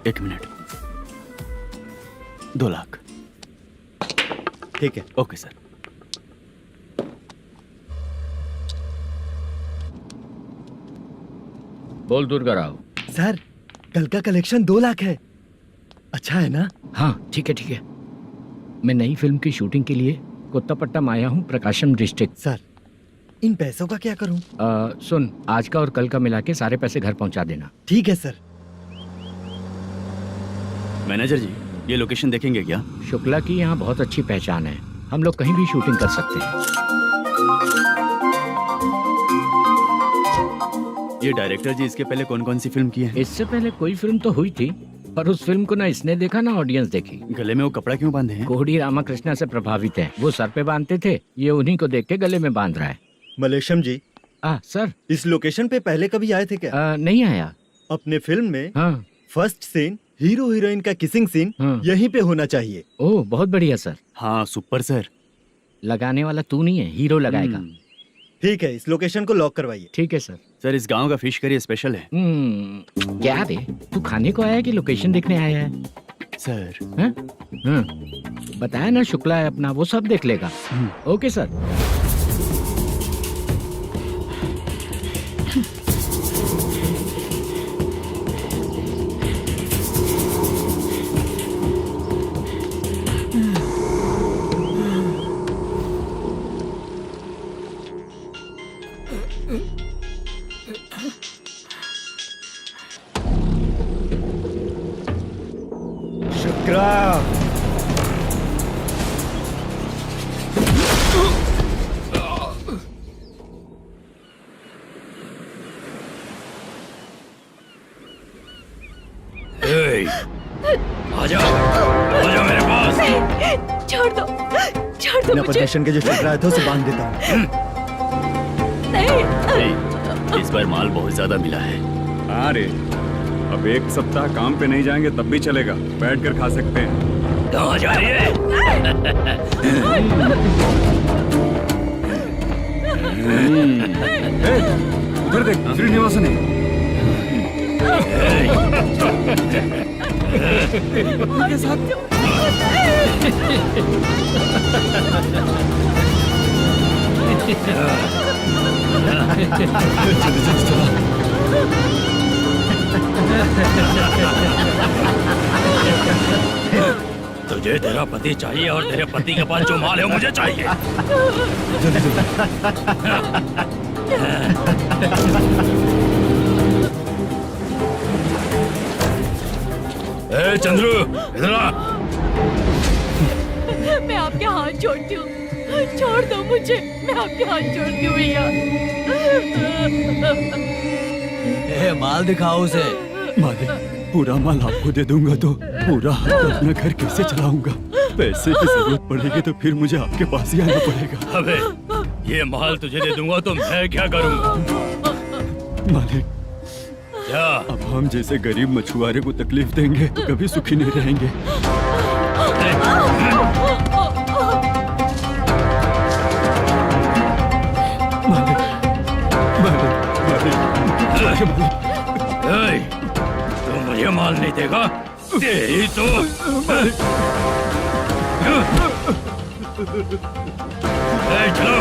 एक मिनट। 2 लाख। ठीक है। Okay sir. बोल दुर्गा राव। सर कल का कलेक्शन 2 लाख है। अच्छा है ना? हाँ ठीक है ठीक है। मैं नई फिल्म की शूटिंग के लिए कोत्तापट्टनम आया हूँ, प्रकाशम डिस्ट्रिक्ट। सर इन पैसों का क्या करूं? सुन, आज का और कल का मिला के सारे पैसे घर पहुँचा देना। ठीक है सर। मैनेजर जी, ये लोकेशन देखेंगे क्या? शुक्ला की यहाँ बहुत अच्छी पहचान है, हम लोग कहीं भी शूटिंग कर सकते हैं। ये डायरेक्टर जी इसके पहले कौन कौन सी फिल्म की है? इससे पहले कोई फिल्म तो हुई थी, पर उस फिल्म को ना इसने देखा ना ऑडियंस देखी। गले में वो कपड़ा क्यों बांधे हैं? कोहड़ी रामाकृष्णा से प्रभावित है, वो सर पे बांधते थे, ये उन्हीं को देख के गले में बांध रहा है। मलेशम जी, सर इस लोकेशन पे पहले कभी आए थे क्या? नहीं आया। अपने फिल्म में हाँ। फर्स्ट सीन हीरो हीरोइन का किसिंग सीन हाँ। यहीं पे होना चाहिए। ओह बहुत बढ़िया सर। हाँ सुपर सर। लगाने वाला तू नहीं है, हीरो लगाएगा। ठीक है, इस लोकेशन को लॉक करवाइए। ठीक है सर। सर इस गांव का फिश करी स्पेशल है। क्या रे, तू खाने को आया है कि लोकेशन देखने आया है? सर बताया ना, शुक्ला है अपना, वो सब देख लेगा। Okay sir. शुक्ला, आजा मेरे पास। छोड़ दो अपने मुझे। पोजीशन के जो शुक्ला है तो उसे बांध देता हूँ। नहीं। इस बार माल बहुत ज्यादा मिला है। हाँ रे, अब 1 सप्ताह काम पे नहीं जाएंगे तब भी चलेगा, बैठ कर खा सकते हैं। कहाँ जा रही है? उधर देख, श्रीनिवासन है। उनके साथ तुझे तेरा पति चाहिए और तेरे पति के पास जो माल है वो मुझे चाहिए। ए चंद्रू, इधर आ। मैं आपके हाथ जोड़ती हूँ, छोड़ दो मुझे, मैं आपके हाथ जोड़ती हूँ भैया। माल दिखाओ उसे। मालिक, पूरा माल आपको दे दूंगा तो पूरा अपना घर कैसे चलाऊंगा? पैसे की जरूरत पड़ेगी तो फिर मुझे आपके पास ही आना पड़ेगा। अबे, ये माल तुझे दे दूंगा तो मैं क्या करूंगा? मालिक, क्या? अब हम जैसे गरीब मछुआरे को तकलीफ देंगे तो कभी सुखी नहीं रहेंगे। मालिक, मालिक, मालिक, तू मुझे माल नहीं देगा? तेरी तो चलो।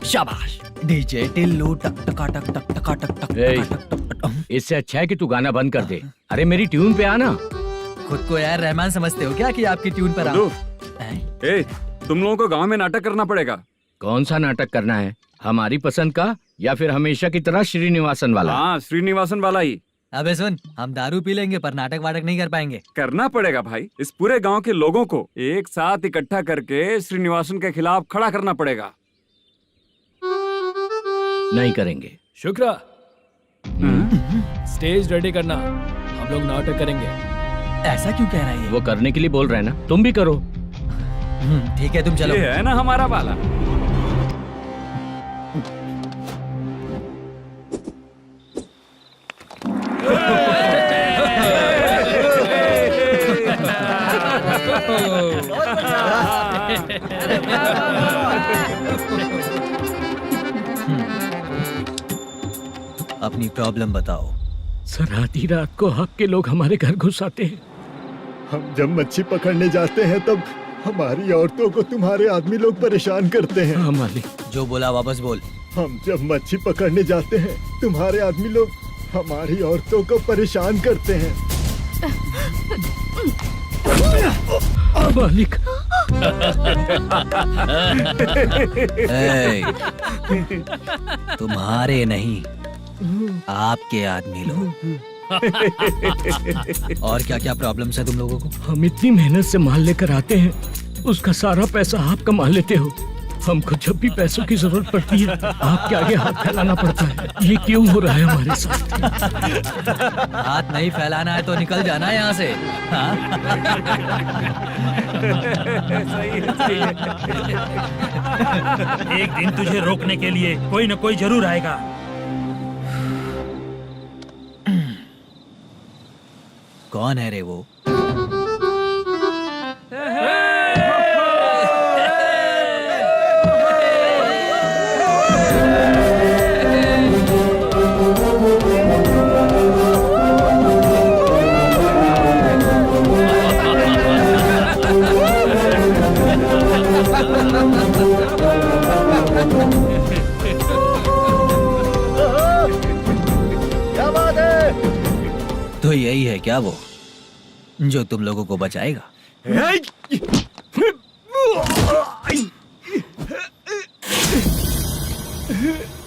शाबाश। डीजे टिल्लू टक टका टक टक टका टक टक टक टक। इससे अच्छा है कि तू गाना बंद कर दे। अरे मेरी ट्यून पे आना। खुद को यार रहमान समझते हो क्या कि आपकी ट्यून पर आओ? ए, तुम लोगों को गांव में नाटक करना पड़ेगा। कौन सा नाटक करना है? हमारी पसंद का या फिर हमेशा की तरह श्रीनिवासन वाला? हाँ, श्रीनिवासन वाला ही। अबे सुन, हम दारू पी लेंगे पर नाटक वाटक नहीं कर पाएंगे। करना पड़ेगा भाई, इस पूरे गांव के लोगों को एक साथ इकट्ठा करके श्रीनिवासन के खिलाफ खड़ा करना पड़ेगा। नहीं करेंगे। शुक्रा, स्टेज रेडी करना, हम लोग नाटक करेंगे। ऐसा क्यों कह रहा है ये? वो करने के लिए बोल रहे हैं ना, तुम भी करो। ठीक है, तुम चलो। ये है ना हमारा वाला। अपनी प्रॉब्लम बताओ। सर, आधी रात को आपके लोग हमारे घर घुस आते हैं। हम जब मच्छी पकड़ने जाते हैं तब हमारी औरतों को तुम्हारे आदमी लोग परेशान करते हैं। हाँ मालिक। जो बोला वापस बोल। हम जब मच्छी पकड़ने जाते हैं तुम्हारे आदमी लोग हमारी औरतों को परेशान करते हैं। मालिक। ए, तुम्हारे नहीं, आपके आदमी लोग। और क्या क्या प्रॉब्लम्स है तुम लोगों को? हम इतनी मेहनत से माल लेकर आते हैं, उसका सारा पैसा आप कमा लेते हो। हमको जब भी पैसों की जरूरत पड़ती है आपके आगे हाथ फैलाना पड़ता है। ये क्यों हो रहा है हमारे साथ? हाथ नहीं फैलाना है तो निकल जाना है यहाँ से। हाँ? एक दिन तुझे रोकने के लिए कोई न कोई जरूर आएगा। कौन है रे वो? क्या बात है? तो यही है क्या वो जो तुम लोगों को बचाएगा?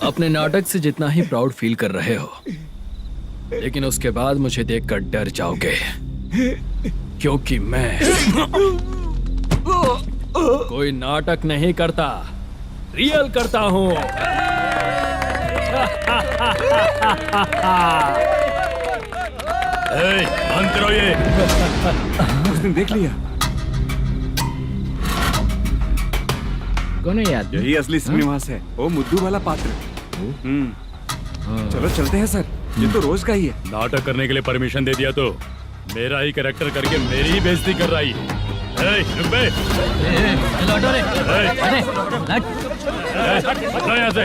अपने नाटक से जितना ही प्राउड फील कर रहे हो, लेकिन उसके बाद मुझे देखकर डर जाओगे, क्योंकि मैं कोई नाटक नहीं करता, रियल करता हूँ। बंद करो ये। उसने देख लिया। कौन है याद? यही असली श्रीनिवास है, वो मुद्दू वाला पात्र। चलो चलते हैं सर, ये तो रोज का ही है। नाटक करने के लिए परमिशन दे दिया तो मेरा ही कैरेक्टर करके मेरी ही बेइज्जती कर रही है। रुक बे। लौटो रे। हटो यहाँ से।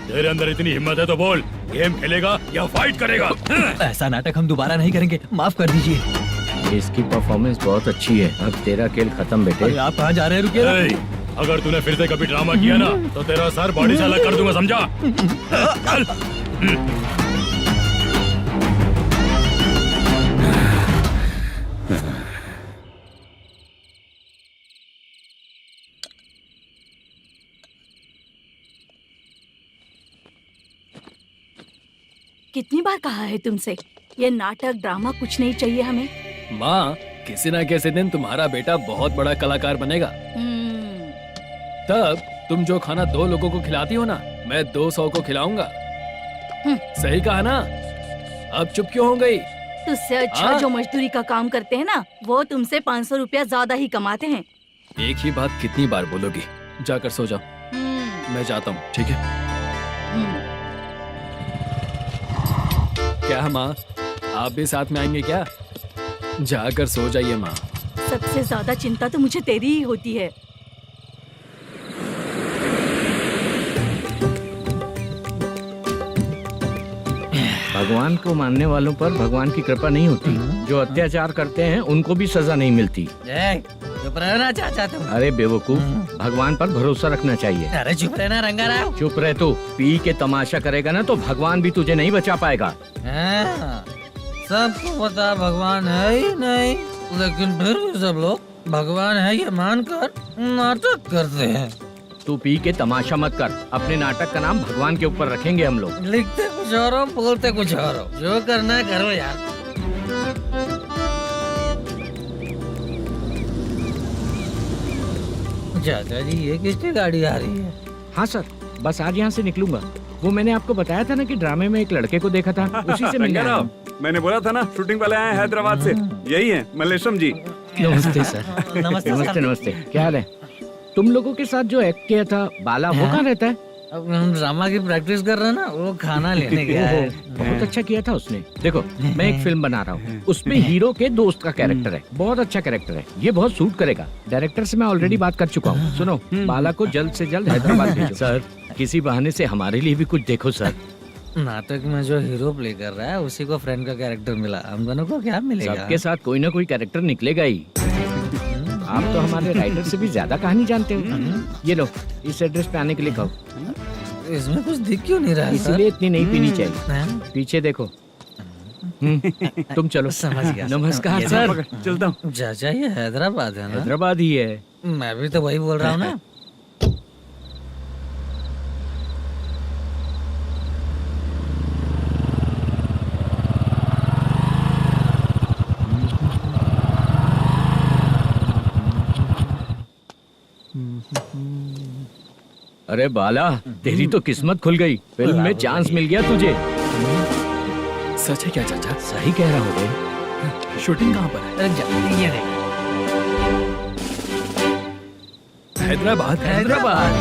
तेरे अंदर इतनी हिम्मत है तो बोल, गेम खेलेगा या फाइट करेगा? ऐसा नाटक हम दोबारा नहीं करेंगे, माफ कर दीजिए। इसकी परफॉर्मेंस बहुत अच्छी है। अब तेरा खेल खत्म बेटे। अरे आप कहाँ जा रहे हैं? रुकिए। अगर तूने फिर से कभी ड्रामा किया ना तो तेरा सर बॉडी से अलग कर दूंगा, समझा? चल। कितनी बार कहा है तुमसे, ये नाटक ड्रामा कुछ नहीं चाहिए हमें। माँ, किसी ना किसी दिन तुम्हारा बेटा बहुत बड़ा कलाकार बनेगा। तब तुम जो खाना 2 लोगों को खिलाती हो ना, मैं 200 को खिलाऊंगा। सही कहा ना? अब चुप क्यों हो गई? तुझसे अच्छा जो मजदूरी का काम करते हैं ना, वो तुमसे 500 रुपया ज्यादा ही कमाते हैं। एक ही बात कितनी बार बोलोगी? जाकर सो जाओ। मैं जाता हूँ, ठीक है? क्या माँ, आप भी साथ में आएंगे क्या? जाकर सो जाइए माँ। सबसे ज्यादा चिंता तो मुझे तेरी ही होती है। भगवान को मानने वालों पर भगवान की कृपा नहीं होती। जो अत्याचार करते हैं उनको भी सजा नहीं मिलती। चुप रहना चाचा तुम। अरे बेवकूफ, भगवान पर भरोसा रखना चाहिए। अरे चुप रहना रंगा राव। चुप रह तू। पी के तमाशा करेगा ना तो भगवान भी तुझे नहीं बचा पाएगा। सबको पता भगवान है ही नहीं, लेकिन फिर भी सब लोग भगवान है ये मानकर नाटक करते हैं। तू पी के तमाशा मत कर। अपने नाटक का नाम भगवान के ऊपर रखेंगे हम लोग। लिखते कुछ और हो, बोलते कुछ और हो। जो करना है करो यार। चाचा जी ये किसकी गाड़ी आ रही है? हाँ सर, बस आज यहाँ से निकलूंगा। वो मैंने आपको बताया था ना कि ड्रामे में एक लड़के को देखा था, उसी से मिलने आया हूँ। मैंने बोला था ना शूटिंग वाले आए हैं हैदराबाद से, यही है मल्लेश्वरम जी। नमस्ते सर। नमस्ते नमस्ते सर। नमस्ते, क्या हाल है? तुम लोगों के साथ जो एक्ट किया था बाला, वो कहाँ रहता है? अब हम ड्रामा की प्रैक्टिस कर रहे हैं ना, वो खाना लेने गया है। बहुत अच्छा किया था उसने। देखो मैं एक फिल्म बना रहा हूँ, उसमें हीरो के दोस्त का कैरेक्टर है, बहुत अच्छा कैरेक्टर है, ये बहुत सूट करेगा। डायरेक्टर से मैं ऑलरेडी बात कर चुका हूँ। सुनो, बाला को जल्द से जल्द हैदराबाद भेजो। सर किसी बहाने से हमारे लिए भी कुछ देखो सर। नाटक में जो हीरो प्ले कर रहा है उसी को फ्रेंड का कैरेक्टर मिला, हम दोनों को क्या मिलेगा? सबके साथ कोई ना कोई कैरेक्टर निकलेगा ही। आप तो हमारे राइटर से भी ज्यादा कहानी जानते हो। ये लो, इस एड्रेस पे आने के लिए कहो। इसमें कुछ दिख क्यों नहीं रहा है सर? इसलिए इतनी नहीं पीनी चाहिए। हैं? पीछे देखो। तुम चलो। समझ गया। नमस्कार ये सर। चलता हूँ। चाचा ये हैदराबाद है ना? हैदराबाद ही है। मैं भी तो वही बोल रहा हूँ ना। अरे बाला, तेरी तो किस्मत खुल गई, फिल्म में चांस मिल गया तुझे। सच है क्या चाचा? सही कह रहा हो बे। शूटिंग कहाँ पर है? अरे ये देख। हैदराबाद। हैदराबाद।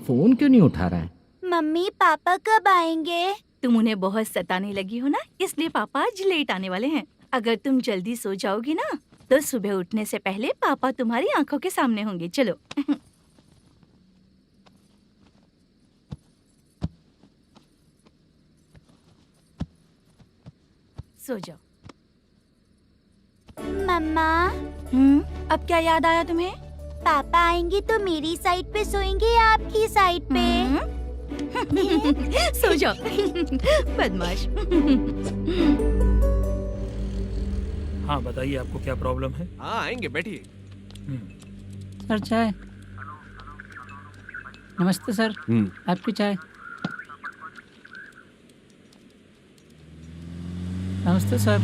फोन क्यों नहीं उठा रहा है? मम्मी पापा कब आएंगे? तुम उन्हें बहुत सताने लगी हो ना, इसलिए पापा आज लेट आने वाले हैं। अगर तुम जल्दी सो जाओगी ना तो सुबह उठने से पहले पापा तुम्हारी आंखों के सामने होंगे। चलो। सो जाओ। मम्मा अब क्या याद आया तुम्हें? पापा आएंगे तो मेरी साइड पे सोएंगे या आपकी साइड पे? सो जाओ। बदमाश। हाँ बताइए, आपको क्या प्रॉब्लम है? हाँ आएंगे, बैठिए। सर चाय। नमस्ते सर, आपकी चाय। नमस्ते सर।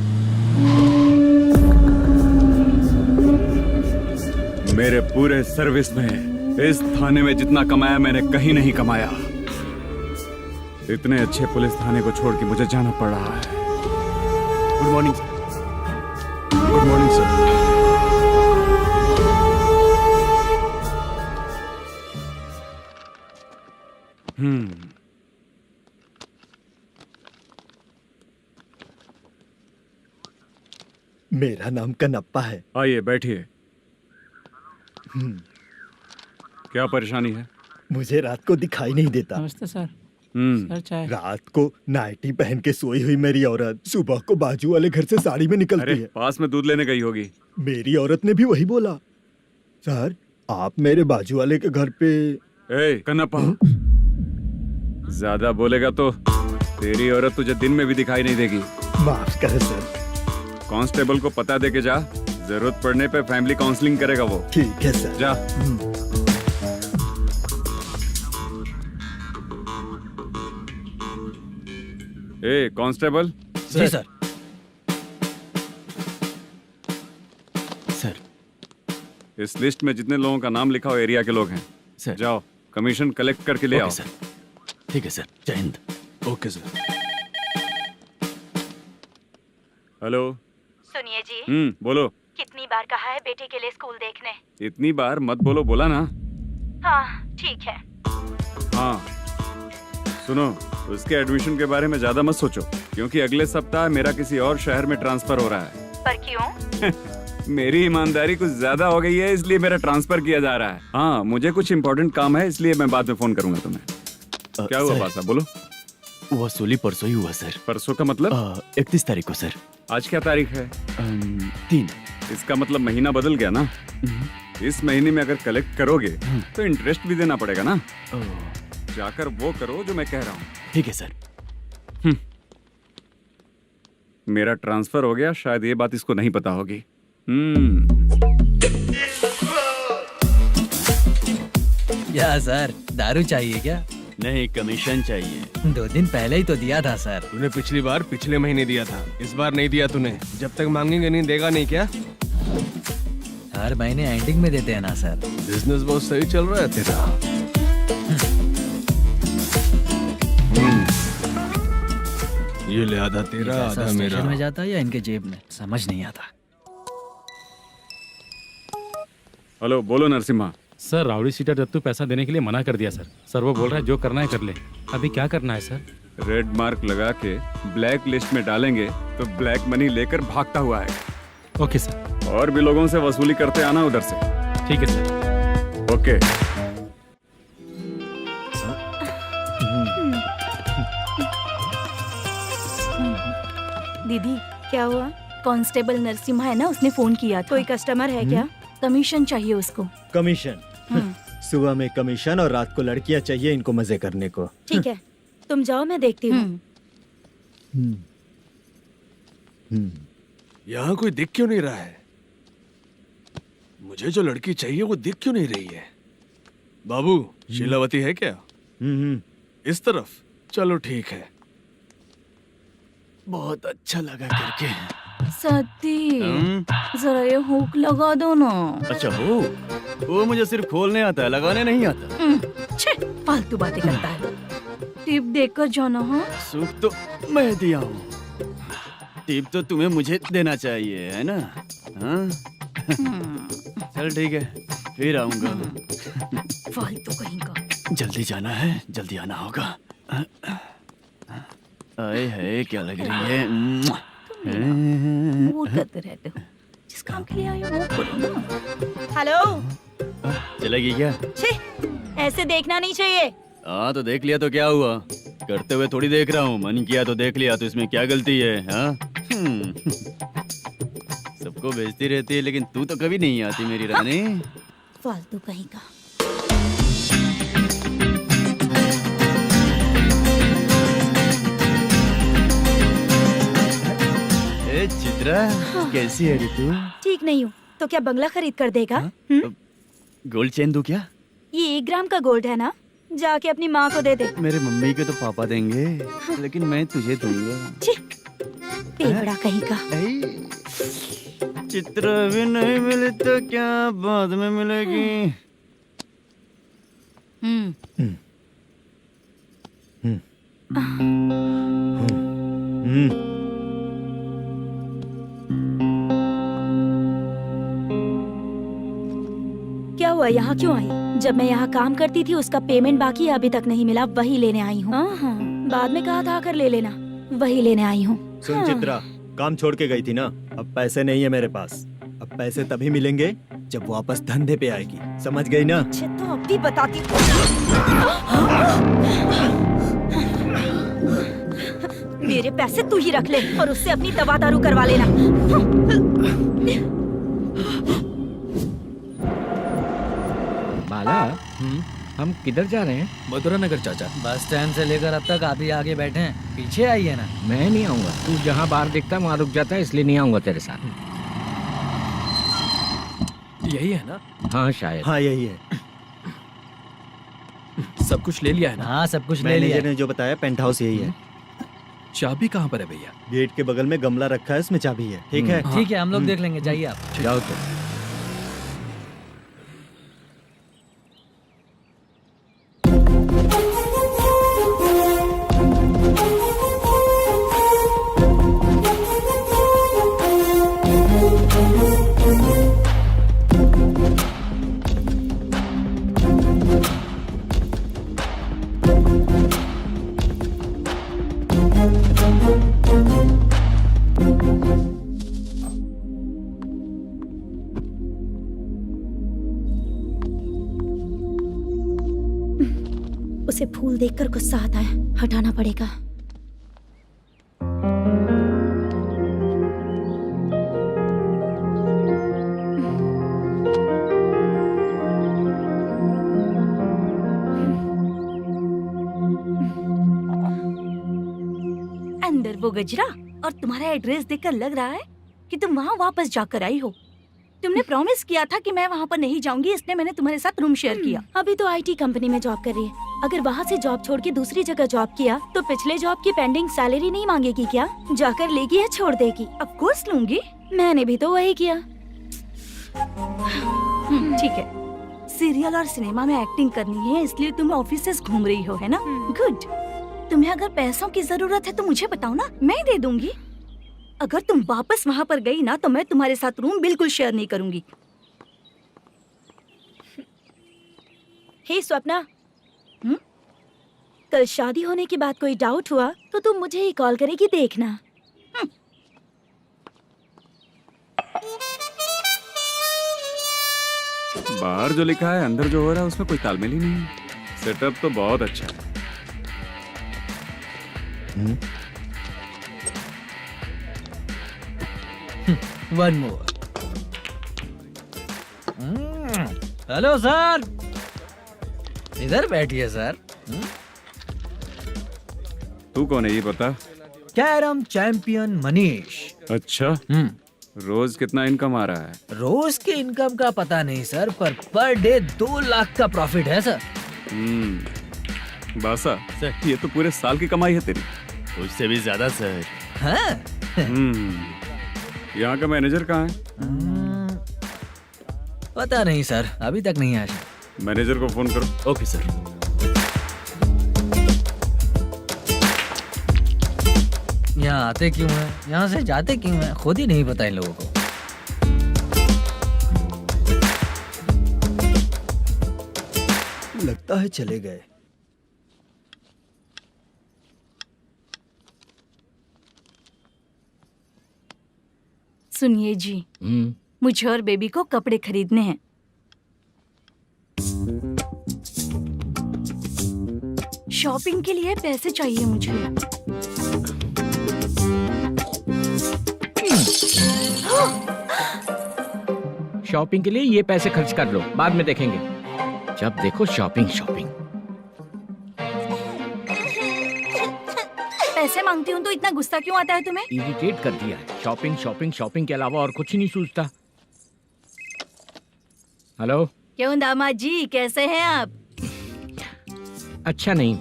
मेरे पूरे सर्विस में इस थाने में जितना कमाया मैंने कहीं नहीं कमाया। इतने अच्छे पुलिस थाने को छोड़ के मुझे जाना पड़ रहा है। Good morning sir. Good morning sir. मेरा नाम कनप्पा है। आइए बैठिए। क्या परेशानी है? मुझे रात को दिखाई नहीं देता। नमस्ते सर। सर चाय। रात को नाइटी पहन के सोई हुई मेरी औरत सुबह को बाजू वाले घर से साड़ी में निकलती अरे है। पास में दूध लेने गई होगी। मेरी औरत ने भी वही बोला। सर आप मेरे बाजू वाले के घर पे। ए कन्नप्पा, ज्यादा बोलेगा तो तेरी औरत तुझे दिन में भी दिखाई नहीं देगी। माफ करें सर। कांस्टेबल को पता दे के जा, जरूरत पड़ने पे फैमिली काउंसलिंग करेगा वो। ठीक है सर। जा। ए कांस्टेबल। जी सर। सर। इस लिस्ट में जितने लोगों का नाम लिखा हो एरिया के लोग हैं। सर। जाओ कमीशन कलेक्ट करके ले आओ। सर। ठीक है सर। जय हिंद। Okay sir. हेलो। सुनिए जी। बोलो। कितनी बार कहा है बेटे के लिए स्कूल देखने? इतनी बार मत बोलो, बोला ना। हाँ ठीक है। हाँ सुनो, उसके एडमिशन के बारे में ज्यादा मत सोचो, क्योंकि अगले सप्ताह मेरा किसी और शहर में ट्रांसफर हो रहा है। पर क्यों? मेरी ईमानदारी कुछ ज्यादा हो गई है, इसलिए मेरा ट्रांसफर किया जा रहा है। हाँ मुझे कुछ इम्पोर्टेंट काम है, इसलिए मैं बाद में फोन करूंगा तुम्हें। क्या हुआ पासा, बोलो। वसूली परसों ही हुआ सर। परसों का मतलब? 31 तारीख को सर। आज क्या तारीख है? 3। इसका मतलब महीना बदल गया ना। इस महीने में अगर कलेक्ट करोगे तो इंटरेस्ट भी देना पड़ेगा ना। जाकर वो करो जो मैं कह रहा हूँ। ठीक है सर। मेरा ट्रांसफर हो गया, शायद ये बात इसको नहीं पता होगी। क्या सर, दारू चाहिए क्या? नहीं, कमीशन चाहिए। 2 दिन पहले ही तो दिया था सर। तूने पिछली बार पिछले महीने दिया था, इस बार नहीं दिया तूने। जब तक मांगेंगे नहीं देगा नहीं क्या? हर महीने एंडिंग में देते हैं ना सर। बिजनेस बहुत सही चल रहा है तेरा। ये ले आधा तेरा, पैसा आधा मेरा। स्टेशन में जाता है या इनके जेब में, समझ नहीं आता। हेलो, बोलो Narasimha. Sir rowdy seater Dattu पैसा देने के लिए मना कर दिया सर। सर वो बोल रहा है जो करना है कर ले। अभी क्या करना है सर? रेड मार्क लगा के ब्लैक लिस्ट में डालेंगे तो ब्लैक मनी लेकर भागता हुआ आएगा। Okay sir. और भी लोगों से वसूली करते आना उधर से। ठीक है सर। ओके। दीदी क्या हुआ? कांस्टेबल नरसिम्हा है ना, उसने फोन किया था। कोई कस्टमर है क्या? कमीशन चाहिए उसको। कमीशन? सुबह में कमीशन और रात को लड़कियां चाहिए इनको मजे करने को। ठीक है, तुम जाओ, मैं देखती हूँ। यहाँ कोई दिख क्यों नहीं रहा है? मुझे जो लड़की चाहिए वो दिख क्यों नहीं रही है? बाबू, शीलावती है क्या? इस तरफ? चलो ठीक है। बहुत अच्छा लगा करके। सती जरा ये हुक लगा दो ना। अच्छा वो मुझे सिर्फ खोलने आता है, लगाने नहीं आता। छे, फालतू बातें करता है। टिप देकर जाना। हाँ, सुख तो मैं दिया हूँ, टिप तो तुम्हें मुझे देना चाहिए, है ना? हाँ? चल ठीक है, फिर आऊंगा। फालतू कहीं का। जल्दी जाना है, जल्दी आना होगा। आए है, क्या लग रही है? मूड करते रहते हो। जिस काम के लिए आए हो वो करो ना। हेलो, चलेगी क्या? छी, ऐसे देखना नहीं चाहिए। हाँ तो देख लिया तो क्या हुआ? करते हुए थोड़ी देख रहा हूँ, मन किया तो देख लिया, तो इसमें क्या गलती है? हाँ? सबको भेजती रहती है लेकिन तू तो कभी नहीं आती मेरी रानी। फालतू कहीं का। ए चित्रा, कैसी है रे तू? ठीक नहीं हूँ तो क्या बंगला खरीद कर देगा? गोल्ड चेन दूं क्या? ये 1 ग्राम का गोल्ड है ना, जाके अपनी माँ को दे दे। मेरे मम्मी के तो पापा देंगे, लेकिन मैं तुझे दूंगा। पेवड़ा कहीं का। चित्रा भी नहीं मिली तो क्या बाद में मिलेगी? क्या हुआ, यहाँ क्यों आई? जब मैं यहाँ काम करती थी उसका पेमेंट बाकी है, अभी तक नहीं मिला, वही लेने आई हूँ। बाद में कहा था आकर ले लेना, वही लेने आई हूँ। सुन चित्रा, काम छोड़ के गई थी ना, अब पैसे नहीं है मेरे पास। अब पैसे तभी मिलेंगे जब वापस धंधे पे आएगी, समझ गई ना? अच्छा तो अब भी बताती। मेरे पैसे तू ही रख ले और उससे अपनी दवा दारू करवा लेना। बाला, हम किधर जा रहे हैं? मथुरा नगर चाचा। बस स्टैंड से लेकर अब तक आप ही आगे बैठे हैं, पीछे आइए ना। मैं नहीं आऊंगा, तू जहाँ बाहर दिखता वहाँ रुक जाता है, इसलिए नहीं आऊंगा तेरे साथ। यही है ना? हाँ शायद। हाँ यही है। सब कुछ ले लिया है ना? हाँ सब कुछ ले लिया। मैनेजर ने जो बताया पेंट हाउस यही है। चाबी कहाँ पर है भैया? गेट के बगल में गमला रखा है, उसमें चाबी है। ठीक है? ठीक है, हम लोग देख लेंगे, जाइए आप। जाओ तो। उसे फूल देखकर गुस्सा आता है, हटाना पड़ेगा। अंदर वो गजरा और तुम्हारा एड्रेस देखकर लग रहा है कि तुम वहाँ वापस जाकर आई हो। तुमने प्रॉमिस किया था कि मैं वहाँ पर नहीं जाऊंगी, इसलिए मैंने तुम्हारे साथ रूम शेयर किया। अभी तो आईटी कंपनी में जॉब कर रही है। अगर वहाँ से जॉब छोड़ के दूसरी जगह जॉब किया तो पिछले जॉब की पेंडिंग सैलरी नहीं मांगेगी क्या? जाकर लेगी या छोड़ देगी? ऑफ कोर्स लूंगी। मैंने भी तो वही किया। ठीक है, सीरियल और सिनेमा में एक्टिंग करनी है, इसलिए तुम ऑफिसेस घूम रही हो, है ना? गुड। तुम्हें अगर पैसों की जरूरत है तो मुझे बताओ ना, मैं दे दूंगी। अगर तुम वापस वहाँ पर गई ना तो मैं तुम्हारे साथ रूम बिल्कुल शेयर नहीं करूंगी। हे स्वप्ना, कल शादी होने की बात कोई डाउट हुआ तो तुम मुझे ही कॉल करेगी, देखना। बाहर जो लिखा है अंदर जो हो रहा है उसमें कोई तालमेल ही नहीं है। सेटअप तो बहुत अच्छा है। One more. हेलो सर, इधर बैठिए सर। तू कौन है ये बता? Carrom champion Manish. अच्छा, रोज कितना इनकम आ रहा है? रोज के इनकम का पता नहीं सर, पर डे 2 लाख का प्रॉफिट है सर। बासा, ये तो पूरे साल की कमाई है तेरी। उससे भी ज्यादा सर। हाँ? यहाँ का मैनेजर कहाँ है? पता नहीं सर, अभी तक नहीं आया। मैनेजर को फोन करो। Okay sir. यहाँ आते क्यों हैं, यहाँ से जाते क्यों हैं, खुद ही नहीं पता इन लोगों को। लगता है चले गए। सुनिए जी, मुझे और बेबी को कपड़े खरीदने हैं। शॉपिंग के लिए पैसे चाहिए मुझे। शॉपिंग के लिए ये पैसे खर्च कर लो, बाद में देखेंगे। जब देखो शॉपिंग शॉपिंग। पैसे मांगती हूँ तो इतना गुस्सा क्यों आता है तुम्हें? इरिटेट कर दिया है। शॉपिंग शॉपिंग शॉपिंग के अलावा और कुछ नहीं सूझता। हेलो। क्यों दामाद जी, कैसे हैं आप? अच्छा नहीं।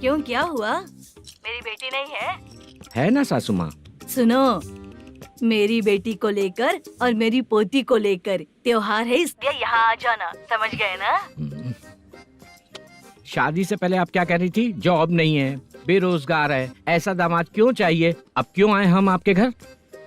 क्यों, क्या हुआ? मेरी बेटी नहीं है? है ना सासू माँ। सुनो, मेरी बेटी को लेकर और मेरी पोती को लेकर त्योहार है, इसलिए यहाँ आ जाना, समझ गए ना? शादी से पहले आप क्या कह रही थी? जॉब नहीं है, बेरोजगार है, ऐसा दामाद क्यों चाहिए? अब क्यों आए हम आपके घर?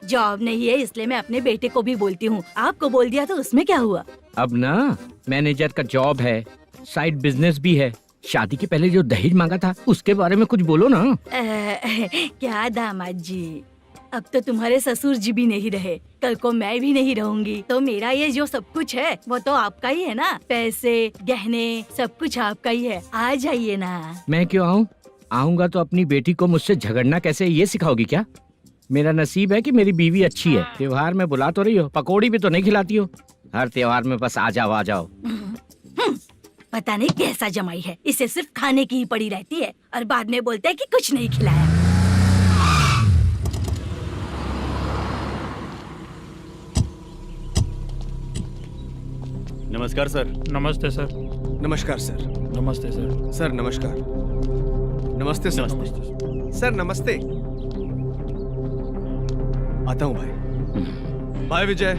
जॉब नहीं है इसलिए मैं अपने बेटे को भी बोलती हूँ। आपको बोल दिया तो उसमें क्या हुआ? अब ना मैनेजर का जॉब है, साइड बिजनेस भी है। शादी के पहले जो दहेज मांगा था उसके बारे में कुछ बोलो ना। क्या दामाद जी, अब तो तुम्हारे ससुर जी भी नहीं रहे, कल को मैं भी नहीं रहूंगी, तो मेरा ये जो सब कुछ है वो तो आपका ही है ना। पैसे, गहने, सब कुछ आपका ही है। आ जाइए ना। मैं क्यों आऊँ? आऊंगा तो अपनी बेटी को मुझसे झगड़ना कैसे ये सिखाओगी क्या? मेरा नसीब है कि मेरी बीवी अच्छी है। त्योहार में बुला तो रही हो, पकौड़ी भी तो नहीं खिलाती हो। हर त्योहार में बस आ जाओ आ जाओ। पता नहीं कैसा जमाई है, इसे सिर्फ खाने की ही पड़ी रहती है और बाद में बोलते हैं कि कुछ नहीं खिलाया। नमस्कार सर। नमस्ते सर। नमस्कार सर। नमस्ते सर। सर नमस्कार। नमस्ते सर। सर नमस्ते। आता हूँ भाई। बाय विजय।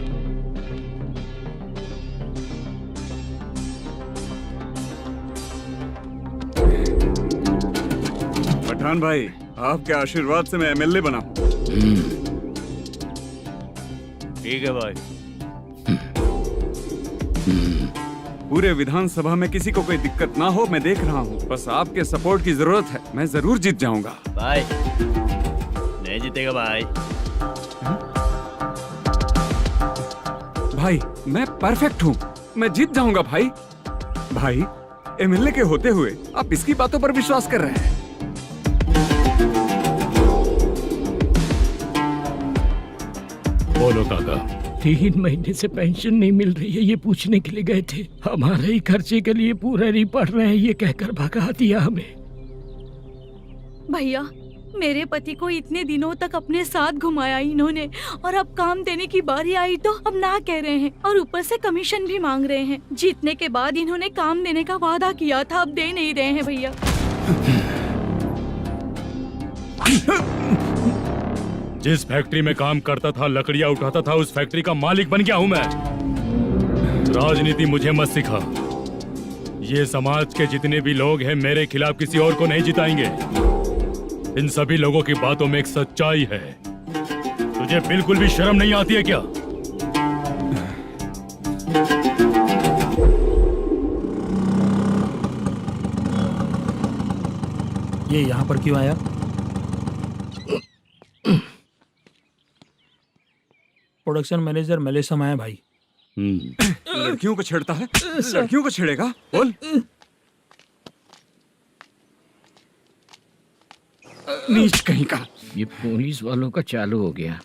पठान भाई, आपके आशीर्वाद से मैं एमएलए बना हूँ। ठीक है भाई। पूरे विधानसभा में किसी को कोई दिक्कत ना हो, मैं देख रहा हूँ। बस आपके सपोर्ट की जरूरत है, मैं जरूर जीत जाऊंगा। भाई नहीं जीतेगा भाई। भाई मैं परफेक्ट हूँ, मैं जीत जाऊंगा भाई। भाई एमएलए के होते हुए आप इसकी बातों पर विश्वास कर रहे हैं? बोलो काका। 3 महीने से पेंशन नहीं मिल रही है, ये पूछने के लिए गए थे। हमारे ही खर्चे के लिए पूरा नहीं पड़ रहे हैं, ये कहकर भगा दिया हमें। भैया मेरे पति को इतने दिनों तक अपने साथ घुमाया इन्होंने, और अब काम देने की बारी आई तो अब ना कह रहे हैं, और ऊपर से कमीशन भी मांग रहे हैं। जीतने के बाद इन्होंने काम देने का वादा किया था, अब दे नहीं रहे हैं भैया। जिस फैक्ट्री में काम करता था, लकड़ियां उठाता था, उस फैक्ट्री का मालिक बन गया हूं मैं। राजनीति मुझे मत सिखा। ये समाज के जितने भी लोग हैं मेरे खिलाफ किसी और को नहीं जिताएंगे। इन सभी लोगों की बातों में एक सच्चाई है। तुझे बिल्कुल भी शर्म नहीं आती है क्या? ये यहाँ पर क्यों आया? प्रोडक्शन मैनेजर मलेशम आया भाई। लड़कियों को छेड़ता है, लड़कियों को छेड़ेगा? बोल। नीच कहीं का। ये पुलिस वालों का चालू हो गया।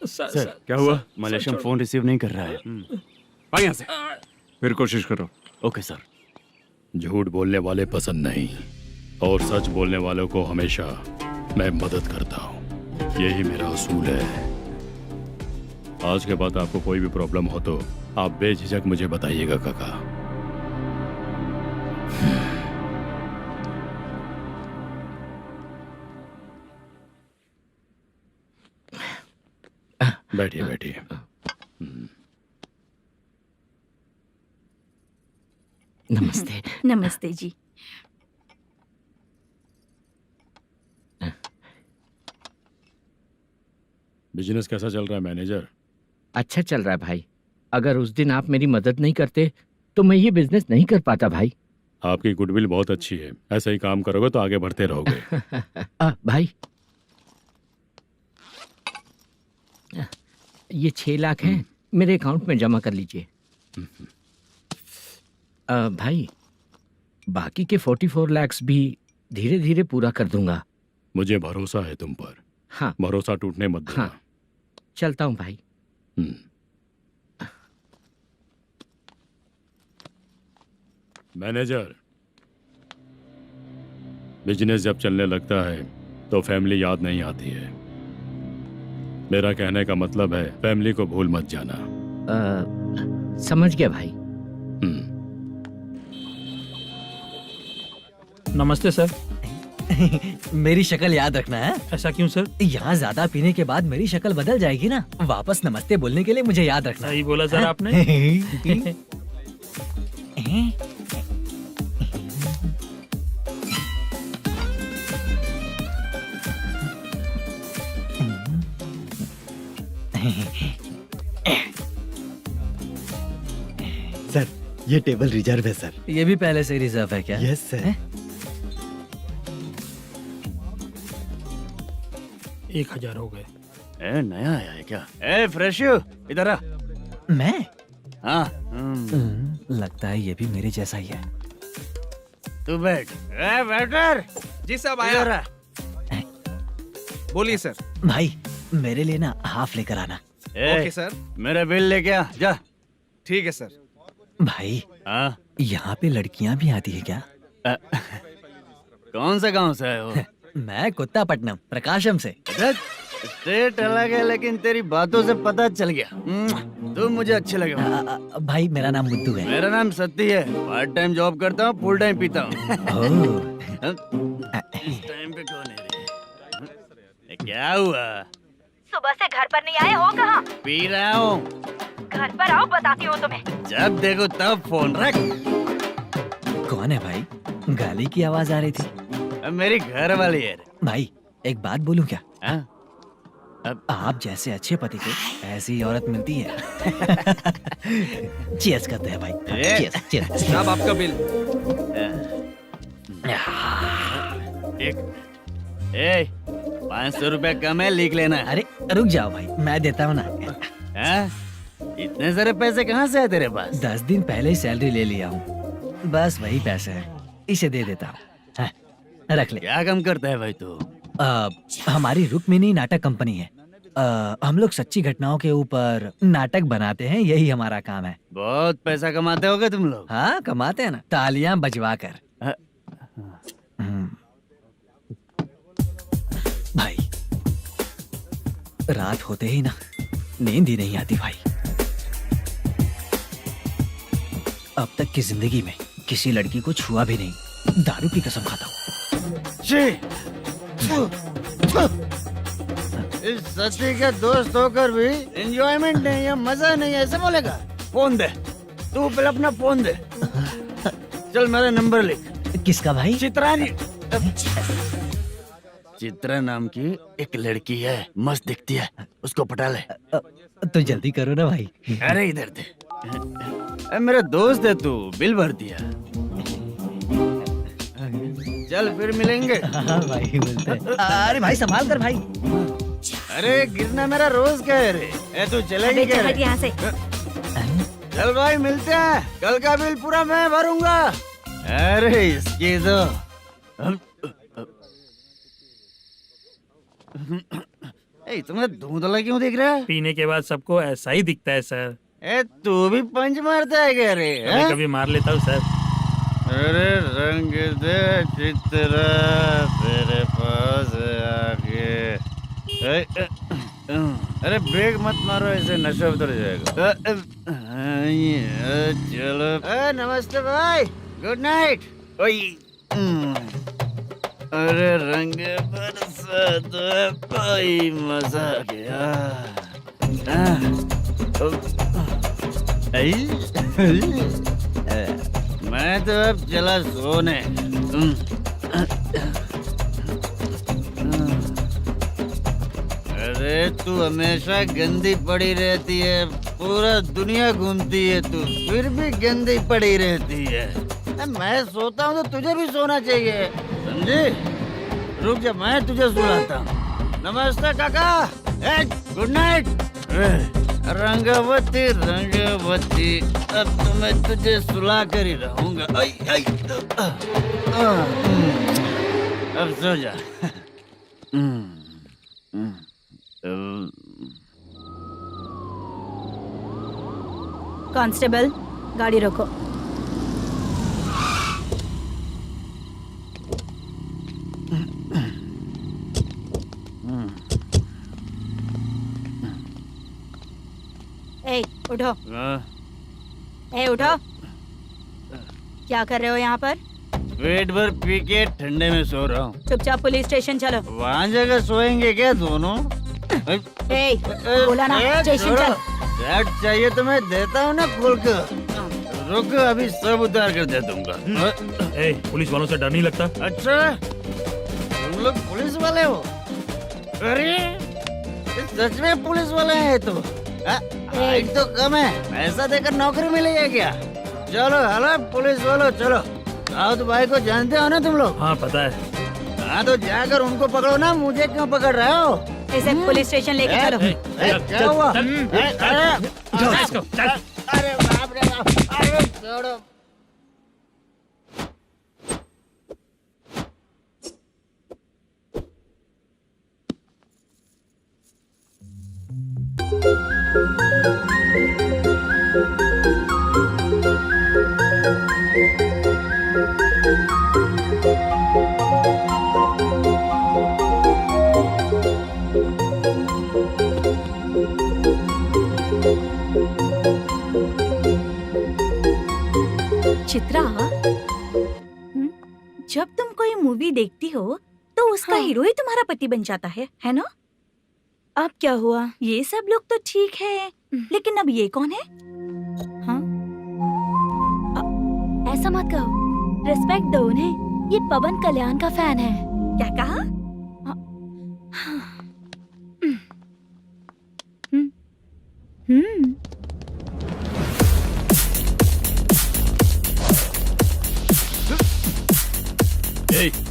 सर क्या हुआ? मलेशियन फोन रिसीव नहीं कर रहा है। भाई यहाँ से फिर कोशिश करो। Okay sir. झूठ बोलने वाले पसंद नहीं, और सच बोलने वालों को हमेशा मैं मदद करता हूँ। यही मेरा असूल है। आज के बाद आपको कोई भी प्रॉब्लम हो तो आप बेझिझक मुझे बताइएगा काका। बैठिए बैठिए। नमस्ते। नमस्ते जी। बिजनेस कैसा चल रहा है मैनेजर? अच्छा चल रहा है भाई। अगर उस दिन आप मेरी मदद नहीं करते तो मैं ये बिजनेस नहीं कर पाता भाई। आपकी गुडविल बहुत अच्छी है। ऐसा ही काम करोगे तो आगे बढ़ते रहोगे। भाई ये 6 लाख हैं, मेरे अकाउंट में जमा कर लीजिए। भाई बाकी के 44 लाख भी धीरे धीरे पूरा कर दूंगा। मुझे भरोसा है तुम पर। हाँ भरोसा टूटने मत देना। हाँ चलता हूँ भाई। मैनेजर, बिजनेस जब चलने लगता है तो फैमिली याद नहीं आती है। मेरा कहने का मतलब है फैमिली को भूल मत जाना। समझ गया भाई। नमस्ते सर। मेरी शक्ल याद रखना है। ऐसा क्यों सर? यहाँ ज्यादा पीने के बाद मेरी शक्ल बदल जाएगी ना। वापस नमस्ते बोलने के लिए मुझे याद रखना। सही बोला सर आपने। सर ये टेबल रिजर्व है सर। ये भी पहले से रिजर्व है क्या? Yes sir. 1000 हो गए। नया आया है क्या? फ्रेश इधर आ। मैं? हाँ। लगता है ये भी मेरे जैसा ही है। तू बैठ। वेटर। जी साहब आया। बोलिए सर। भाई मेरे लिए ना हाफ लेकर आना। Okay sir. मेरा बिल लेके आ जा। ठीक है सर। भाई हाँ यहाँ पे लड़कियाँ भी आती है क्या? कौन सा गांव से है वो? मैं कुत्तापट्टनम प्रकाशम से। स्टेट अलग है लेकिन तेरी बातों से पता चल गया। तू मुझे अच्छे लगे। भाई मेरा नाम मुद्दू है। मेरा नाम सत्ती है। पार्ट टाइम जॉब करता हूँ, फुल टाइम पीता हूँ। इस टाइम पे कौन है रे? क्या हुआ? सुबह से घर पर नहीं आए हो? कहाँ? पी रहा हूँ। घर पर आओ, बताती हूँ तुम्हें। जब देखो तब फोन रख। कौन है भाई? गाली की आवाज आ रही थी। मेरी घर वाली है। भाई एक बात बोलूं क्या? अब आप जैसे अच्छे पति को ऐसी औरत मिलती है। चीयर्स करते हैं भाई। Cheers cheers. साहब आपका बिल। एक 500 रुपया कम है, लिख लेना। अरे रुक जाओ भाई, मैं देता हूँ ना। इतने सारे पैसे कहाँ से है तेरे पास? 10 दिन पहले ही सैलरी ले लिया हूँ। बस वही पैसे हैं, इसे दे देता हूँ। रख ले। क्या काम करता है भाई तू? हमारी रुक्मिनी नाटक कंपनी है। हम लोग सच्ची घटनाओं के ऊपर नाटक बनाते हैं, यही हमारा काम है। बहुत पैसा कमाते होगे तुम लोग। हाँ कमाते हैं ना, तालियां बजवा कर। रात होते ही ना नींद ही नहीं आती भाई। अब तक की जिंदगी में किसी लड़की को छुआ भी नहीं, दारू की कसम खाता हूँ। इस सच्ची के दोस्त होकर भी एंजॉयमेंट नहीं है, मजा नहीं है, ऐसे बोलेगा? फोन दे, तू पहले अपना फोन दे। चल मेरा नंबर लिख। किसका भाई? चित्रानी। चित्रा नाम की एक लड़की है, मस्त दिखती है, उसको पटा ले। तो जल्दी करो ना भाई। अरे इधर दे। अरे मेरा दोस्त है तू, बिल भर दिया। चल फिर मिलेंगे। हाँ भाई मिलते हैं। अरे भाई संभाल कर भाई। अरे गिरना मेरा रोज का है रे। ए तू चलेगी क्या रे? यहाँ से। चल भाई मिलते हैं, कल का बिल पूरा मैं भरूंगा। अरे इसकी तो तुम्हें धुंधला क्यों दिख रहा है? पीने के बाद सबको ऐसा ही दिखता है सर। ए तू भी पंच मारता है क्या रे? कभी कभी मार लेता हूँ सर। अरे रंग दे चित्रा तेरे पास आके। अरे ब्रेक मत मारो, ऐसे नशा उतर जाएगा। चलो। नमस्ते भाई, गुड नाइट। अरे रंग बरसात भाई, मजा आ गया। मैं तो अब चला सोने। अरे तू हमेशा गंदी पड़ी रहती है, पूरा दुनिया घूमती है तू, फिर भी गंदी पड़ी रहती है। मैं सोता हूँ तो तुझे भी सोना चाहिए, समझे? रुक जा, मैं तुझे सुलाता हूँ। नमस्ते काका, गुड नाइट। रंगवती रंगवती, अब तो मैं तुझे सुला कर ही रहूंगा। अब सो जा। कांस्टेबल, गाड़ी रोको। ए, उठो। ए, उठो। क्या कर रहे हो यहाँ पर? पेट भर पी के ठंडे में सो रहा हूँ। चुपचाप पुलिस स्टेशन चलो। वहाँ जगह सोएंगे क्या दोनों? ए, बोला ना स्टेशन चल। शर्ट चाहिए तो मैं देता हूँ ना खोल कर। रुक, अभी सब उतार कर दे दूंगा। ए, पुलिस वालों से डर नहीं लगता? अच्छा, तुम लोग पुलिस वाले हो? अरे सच में पुलिस वाले हैं तो? हाइट तो कम है, पैसा देकर नौकरी मिलेगी क्या? चलो हेलो पुलिस वालों, चलो। राउत भाई को जानते हो ना तुम लोग? हाँ पता है। हाँ तो जाकर उनको पकड़ो ना, मुझे क्यों पकड़ रहे हो? इसे पुलिस स्टेशन लेके चलो। क्या हुआ? चल। अरे बाप रे बाप, अरे छोड़ो। चित्रा, जब तुम कोई मूवी देखती हो तो उसका हीरो ही तुम्हारा पति बन जाता है ना? अब क्या हुआ? ये सब लोग तो ठीक है, लेकिन अब ये कौन है? हाँ? ऐसा मत कहो, रिस्पेक्ट दो उन्हें। ये पवन कल्याण का फैन है। क्या कहा?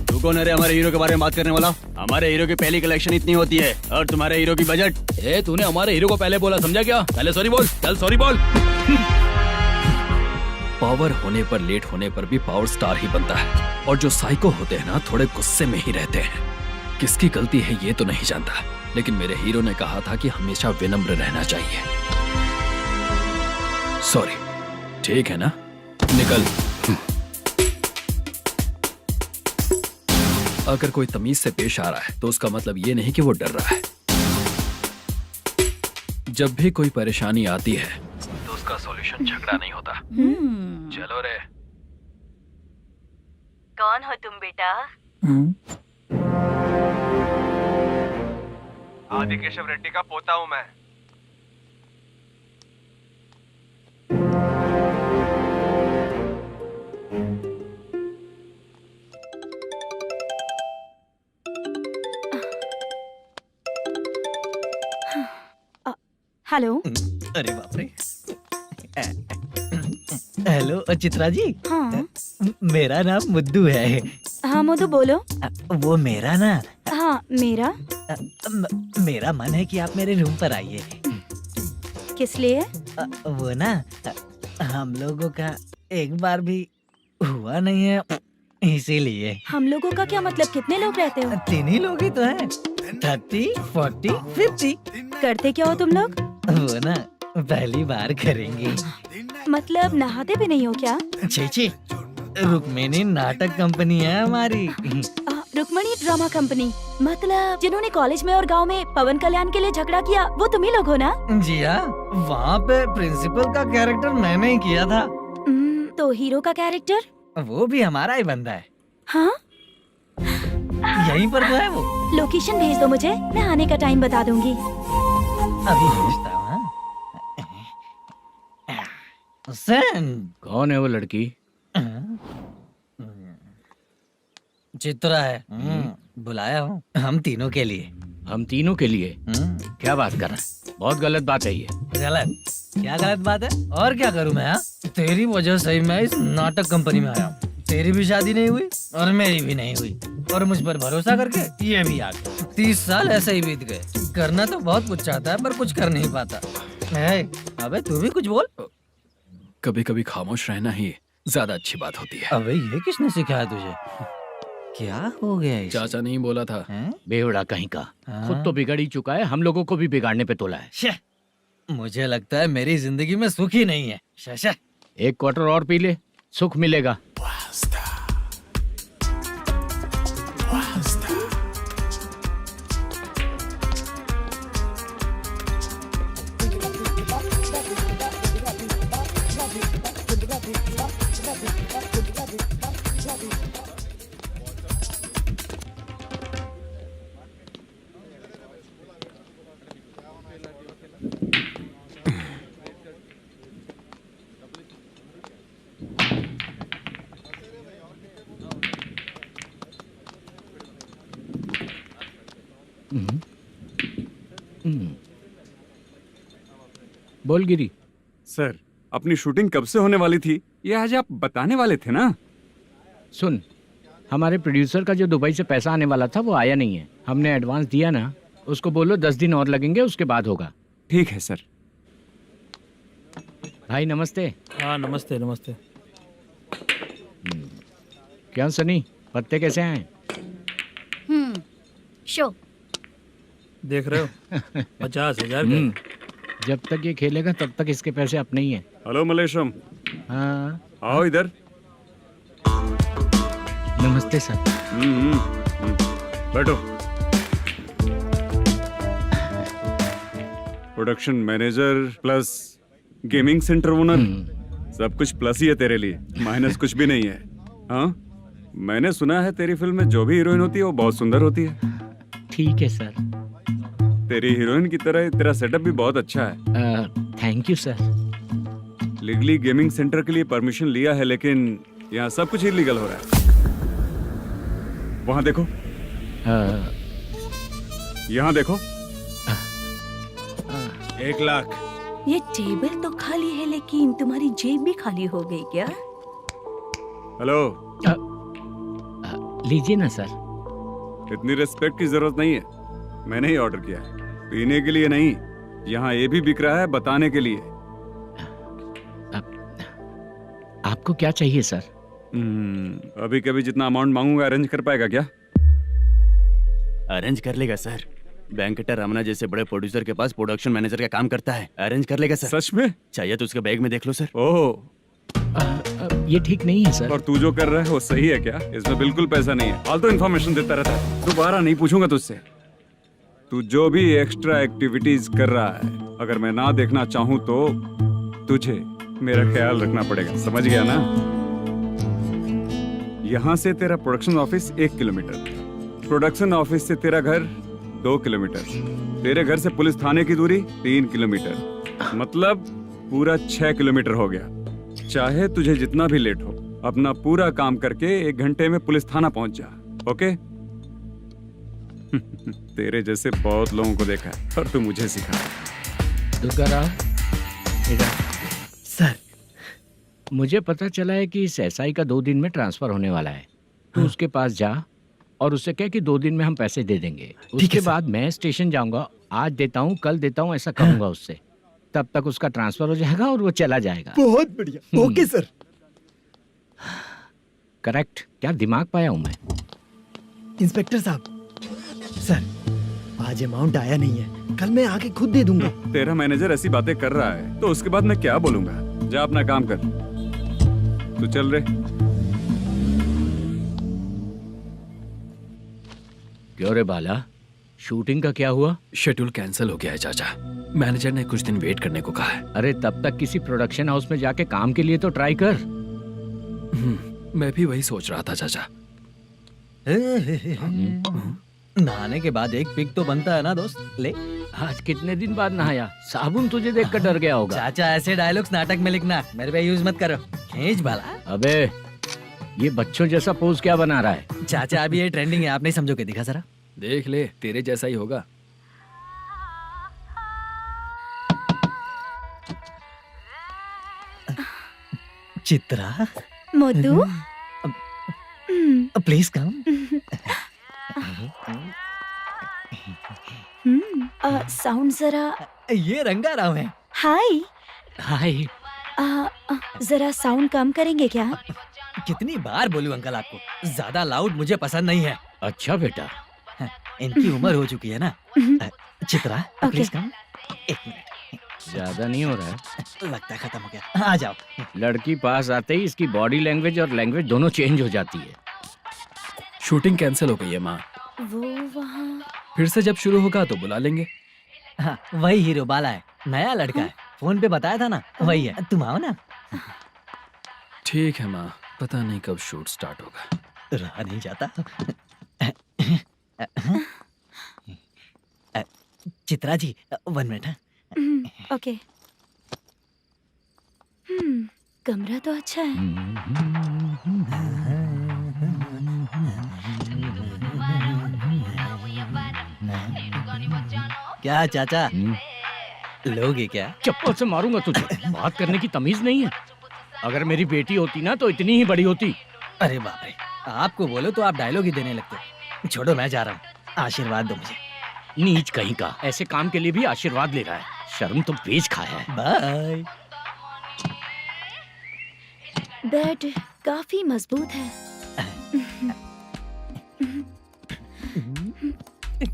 तू कौन है रे हमारे हीरो के बारे में बात करने वाला? हमारे हीरो की पहली कलेक्शन इतनी होती है और तुम्हारे हीरो की बजट। ए, तूने हमारे हीरो को पहले बोला, समझा क्या? पहले सॉरी बोल, चल सॉरी बोल। पावर होने पर, लेट होने पर भी पावर स्टार ही बनता है। और जो साइको होते हैं ना, थोड़े गुस्से में ही रहते हैं। किसकी गलती है ये तो नहीं जानता, लेकिन मेरे हीरो ने कहा था कि हमेशा विनम्र रहना चाहिए। सॉरी, ठीक है ना? निकल। अगर कोई तमीज से पेश आ रहा है तो उसका मतलब ये नहीं कि वो डर रहा है। जब भी कोई परेशानी आती है तो उसका सॉल्यूशन झगड़ा नहीं होता। चलो रे। कौन हो तुम बेटा? आदि केशव रेड्डी का पोता हूँ मैं। हेलो। अरे बाप रे। हेलो चित्रा जी। हाँ मेरा नाम मुद्दू है। हाँ मधु बोलो। वो मेरा ना हाँ मेरा। मेरा मन है कि आप मेरे रूम पर आइए। किस लिए? वो ना हम लोगों का एक बार भी हुआ नहीं है, इसीलिए। हम लोगों का क्या मतलब? कितने लोग रहते हो? 3 ही लोग ही तो हैं। 30, 40, 50। करते क्या हो तुम लोग? वो ना पहली बार करेंगे। मतलब नहाते भी नहीं हो क्या? छी, रुक्मिणी नाटक कंपनी है हमारी। Rukmini drama company? मतलब जिन्होंने कॉलेज में और गांव में पवन कल्याण के लिए झगड़ा किया वो तुम ही लोग हो ना? जी हाँ, वहाँ पे प्रिंसिपल का कैरेक्टर मैंने ही किया था। तो हीरो का कैरेक्टर? वो भी हमारा ही बंदा है। हाँ यहीं पर तो है वो। लोकेशन भेज दो मुझे, मैं आने का टाइम बता दूंगी। अभी भेजता हूँ। कौन है वो लड़की? चित्रा है। बुलाया हूँ हम तीनों के लिए। हम तीनों के लिए? क्या बात कर रहा है? बहुत गलत बात है ये। गलत? क्या गलत बात है? और क्या करूँ मैं? तेरी वजह से ही मैं इस नाटक कंपनी में आया हूँ। तेरी भी शादी नहीं हुई और मेरी भी नहीं हुई, और मुझ पर भरोसा करके ये भी आ गया। 30 साल ऐसे ही बीत गए। करना तो बहुत कुछ चाहता है पर कुछ कर नहीं पाता। अबे तू भी कुछ बोल। कभी कभी खामोश रहना ही ज्यादा अच्छी बात होती है। अबे ये किसने सिखाया तुझे? क्या हो गया इसे? चाचा नहीं बोला था। बेवड़ा कहीं का। खुद तो बिगड़ ही चुका है, हम लोगों को भी बिगाड़ने पे तोला है। मुझे लगता है मेरी जिंदगी में सुख ही नहीं है। शशा 1 क्वार्टर और पी ले, सुख मिलेगा। बोल गिरी। सर, अपनी शूटिंग कब से होने वाली थी ये आज आप बताने वाले थे ना? सुन, हमारे प्रोड्यूसर का जो दुबई से पैसा आने वाला था वो आया नहीं है। हमने एडवांस दिया ना, उसको बोलो 10 दिन और लगेंगे, उसके बाद होगा। ठीक है सर। भाई नमस्ते। हाँ नमस्ते नमस्ते। क्या सनी, पत्ते कैसे हैं? शो देख रहे हो 50,000 का। जब तक ये खेलेगा तब तक इसके पैसे अपने ही हैं। हेलो मलेशम। हाँ आओ इधर। नमस्ते सर। बैठो। Production manager plus gaming centre owner, सब कुछ प्लस ही है तेरे लिए, माइनस कुछ भी नहीं है। हाँ, मैंने सुना है तेरी फिल्म में जो भी हीरोइन होती है वो बहुत सुंदर होती है। ठीक है सर। तेरी हीरोइन की तरह तेरा सेटअप भी बहुत अच्छा है। Thank you sir. Legally gaming centre के लिए परमिशन लिया है, लेकिन यहाँ सब कुछ इलीगल हो रहा है। वहाँ देखो। यहाँ देखो। 1 लाख। ये टेबल तो खाली है लेकिन तुम्हारी जेब भी खाली हो गई क्या? हेलो। लीजिए ना सर। इतनी रिस्पेक्ट की जरूरत नहीं है, मैंने ही ऑर्डर किया है। पीने के लिए नहीं, यहाँ ये भी बिक रहा है बताने के लिए। आपको क्या चाहिए सर? अभी कभी जितना अमाउंट मांगूंगा अरेंज कर पाएगा क्या? अरेंज कर लेगा सर। वेंकटर रमना जैसे बड़े प्रोड्यूसर के पास प्रोडक्शन मैनेजर का काम करता है, अरेंज कर लेगा सर। सच में? चाहिए तो उसके बैग में देख लो सर। ओह, ये ठीक नहीं है सर। और तू जो कर रहा है वो सही है क्या? इसमें बिल्कुल पैसा नहीं है, फालतू इन्फॉर्मेशन देता रहता है। दोबारा नहीं पूछूंगा तुझसे। तू जो भी एक्स्ट्रा एक्टिविटीज कर रहा है अगर मैं ना देखना चाहूं तो तुझे मेरा ख्याल रखना पड़ेगा, समझ गया ना? यहाँ से तेरा production office 1 kilometre, production office से तेरा घर 2 किलोमीटर, तेरे घर से पुलिस थाने की दूरी 3 किलोमीटर, मतलब पूरा 6 किलोमीटर हो गया। चाहे तुझे जितना भी लेट हो, अपना पूरा काम करके 1 घंटे में पुलिस थाना पहुंच जा, ओके? तेरे जैसे बहुत लोगों को देखा है और तू मुझे सिखा। सर, मुझे पता चला है कि इस एसआई का 2 दिन में ट्रांसफर होने वाला है। तू उसके पास जा और उससे कह कि 2 दिन में हम पैसे दे देंगे। उसके बाद मैं स्टेशन जाऊंगा, आज देता हूँ कल देता हूँ ऐसा कहूंगा उससे। तब तक उसका ट्रांसफर हो जाएगा और वो चला जाएगा। बहुत बढ़िया, ओके सर। करेक्ट, क्या दिमाग पाया हूँ मैं। इंस्पेक्टर साहब, सर आज अमाउंट आया नहीं है, कल मैं आके खुद दे दूंगा। तेरा मैनेजर ऐसी बातें कर रहा है तो उसके बाद मैं क्या बोलूंगा? जा अपना काम कर, तू चल रे। क्यों रे बाला, शूटिंग का क्या हुआ? शेड्यूल कैंसिल हो गया है चाचा, मैनेजर ने कुछ दिन वेट करने को कहा है। अरे तब तक किसी प्रोडक्शन हाउस में जाके काम के लिए तो ट्राई कर। मैं भी वही सोच रहा था चाचा। नहाने के बाद एक पिक तो बनता है ना दोस्त। ले, आज कितने दिन बाद नहाया? साबुन तुझे देखकर डर गया होगा। चाचा ऐसे डायलॉग्स नाटक में लिखना, मेरे पे यूज मत करो। खींच बाला। अबे ये बच्चों जैसा पोज क्या बना रहा है? चाचा अभी ये ट्रेंडिंग है, आप नहीं समझोगे, दिखा जरा। देख ले, तेरे जैसा ही होगा। Chitra, Modu, please come. Sound जरा। ये रंगाराव है। हाय। हाय। जरा साउंड कम करेंगे क्या? कितनी बार बोलूं अंकल आपको, ज्यादा लाउड मुझे पसंद नहीं है। अच्छा बेटा, इनकी उम्र हो चुकी है ना। Chitra, please come. 1 मिनट, ज्यादा नहीं हो रहा है? लगता है खत्म हो गया। आ जाओ। लड़की पास आते ही इसकी बॉडी लैंग्वेज और लैंग्वेज दोनों चेंज हो जाती है। शूटिंग कैंसिल हो गई है माँ, वो वहाँ। फिर से जब शुरू होगा तो बुला लेंगे। हाँ, वही हीरो बाला है, नया लड़का है, फोन पे बताया था ना, वही है। तुम आओ ना। ठीक है माँ, पता नहीं कब शूट स्टार्ट होगा। रहा नहीं जाता। चित्रा जी 1 मिनट। ओके। कमरा तो अच्छा है। क्या चाचा, लोगे क्या? चप्पल से मारूंगा तुझे। बात करने की तमीज नहीं है। अगर मेरी बेटी होती ना तो इतनी ही बड़ी होती। अरे बाप रे, आपको बोलो तो आप डायलॉग ही देने लगते। छोड़ो, मैं जा रहा हूँ, आशीर्वाद दो मुझे। नीच कहीं का, ऐसे काम के लिए भी आशीर्वाद ले रहा है। शर्म तो पेच खाया है। बाय। बेड काफी मजबूत है।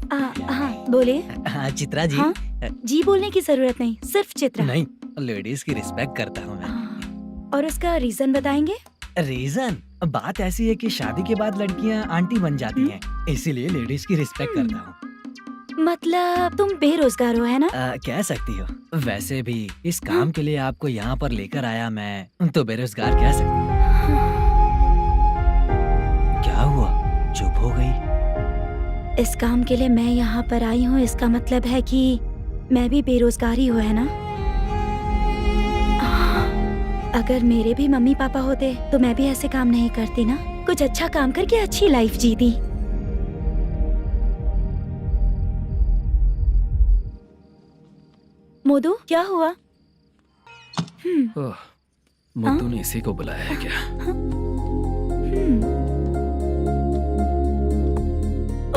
हाँ बोले। हाँ चित्रा जी। हाँ? जी बोलने की जरूरत नहीं, सिर्फ चित्रा। नहीं, लेडीज की रिस्पेक्ट करता हूँ मैं। और उसका रीजन बताएंगे? रीजन? बात ऐसी है कि शादी के बाद लड़कियाँ आंटी बन जाती हैं, इसीलिए लेडीज की रिस्पेक्ट करता हूँ। मतलब तुम बेरोजगार हो, है ना? कह सकती हो। वैसे भी इस काम के लिए आपको यहाँ पर लेकर आया मैं, तो बेरोजगार कह सकती हूँ। क्या हुआ, चुप हो गई? इस काम के लिए मैं यहाँ पर आई हूँ, इसका मतलब है कि मैं भी बेरोजगार ही हूँ, है ना? अगर मेरे भी मम्मी पापा होते तो मैं भी ऐसे काम नहीं करती ना। कुछ अच्छा काम करके अच्छी लाइफ जीती। मोदू, क्या हुआ? मोदू ने इसी को बुलाया है क्या?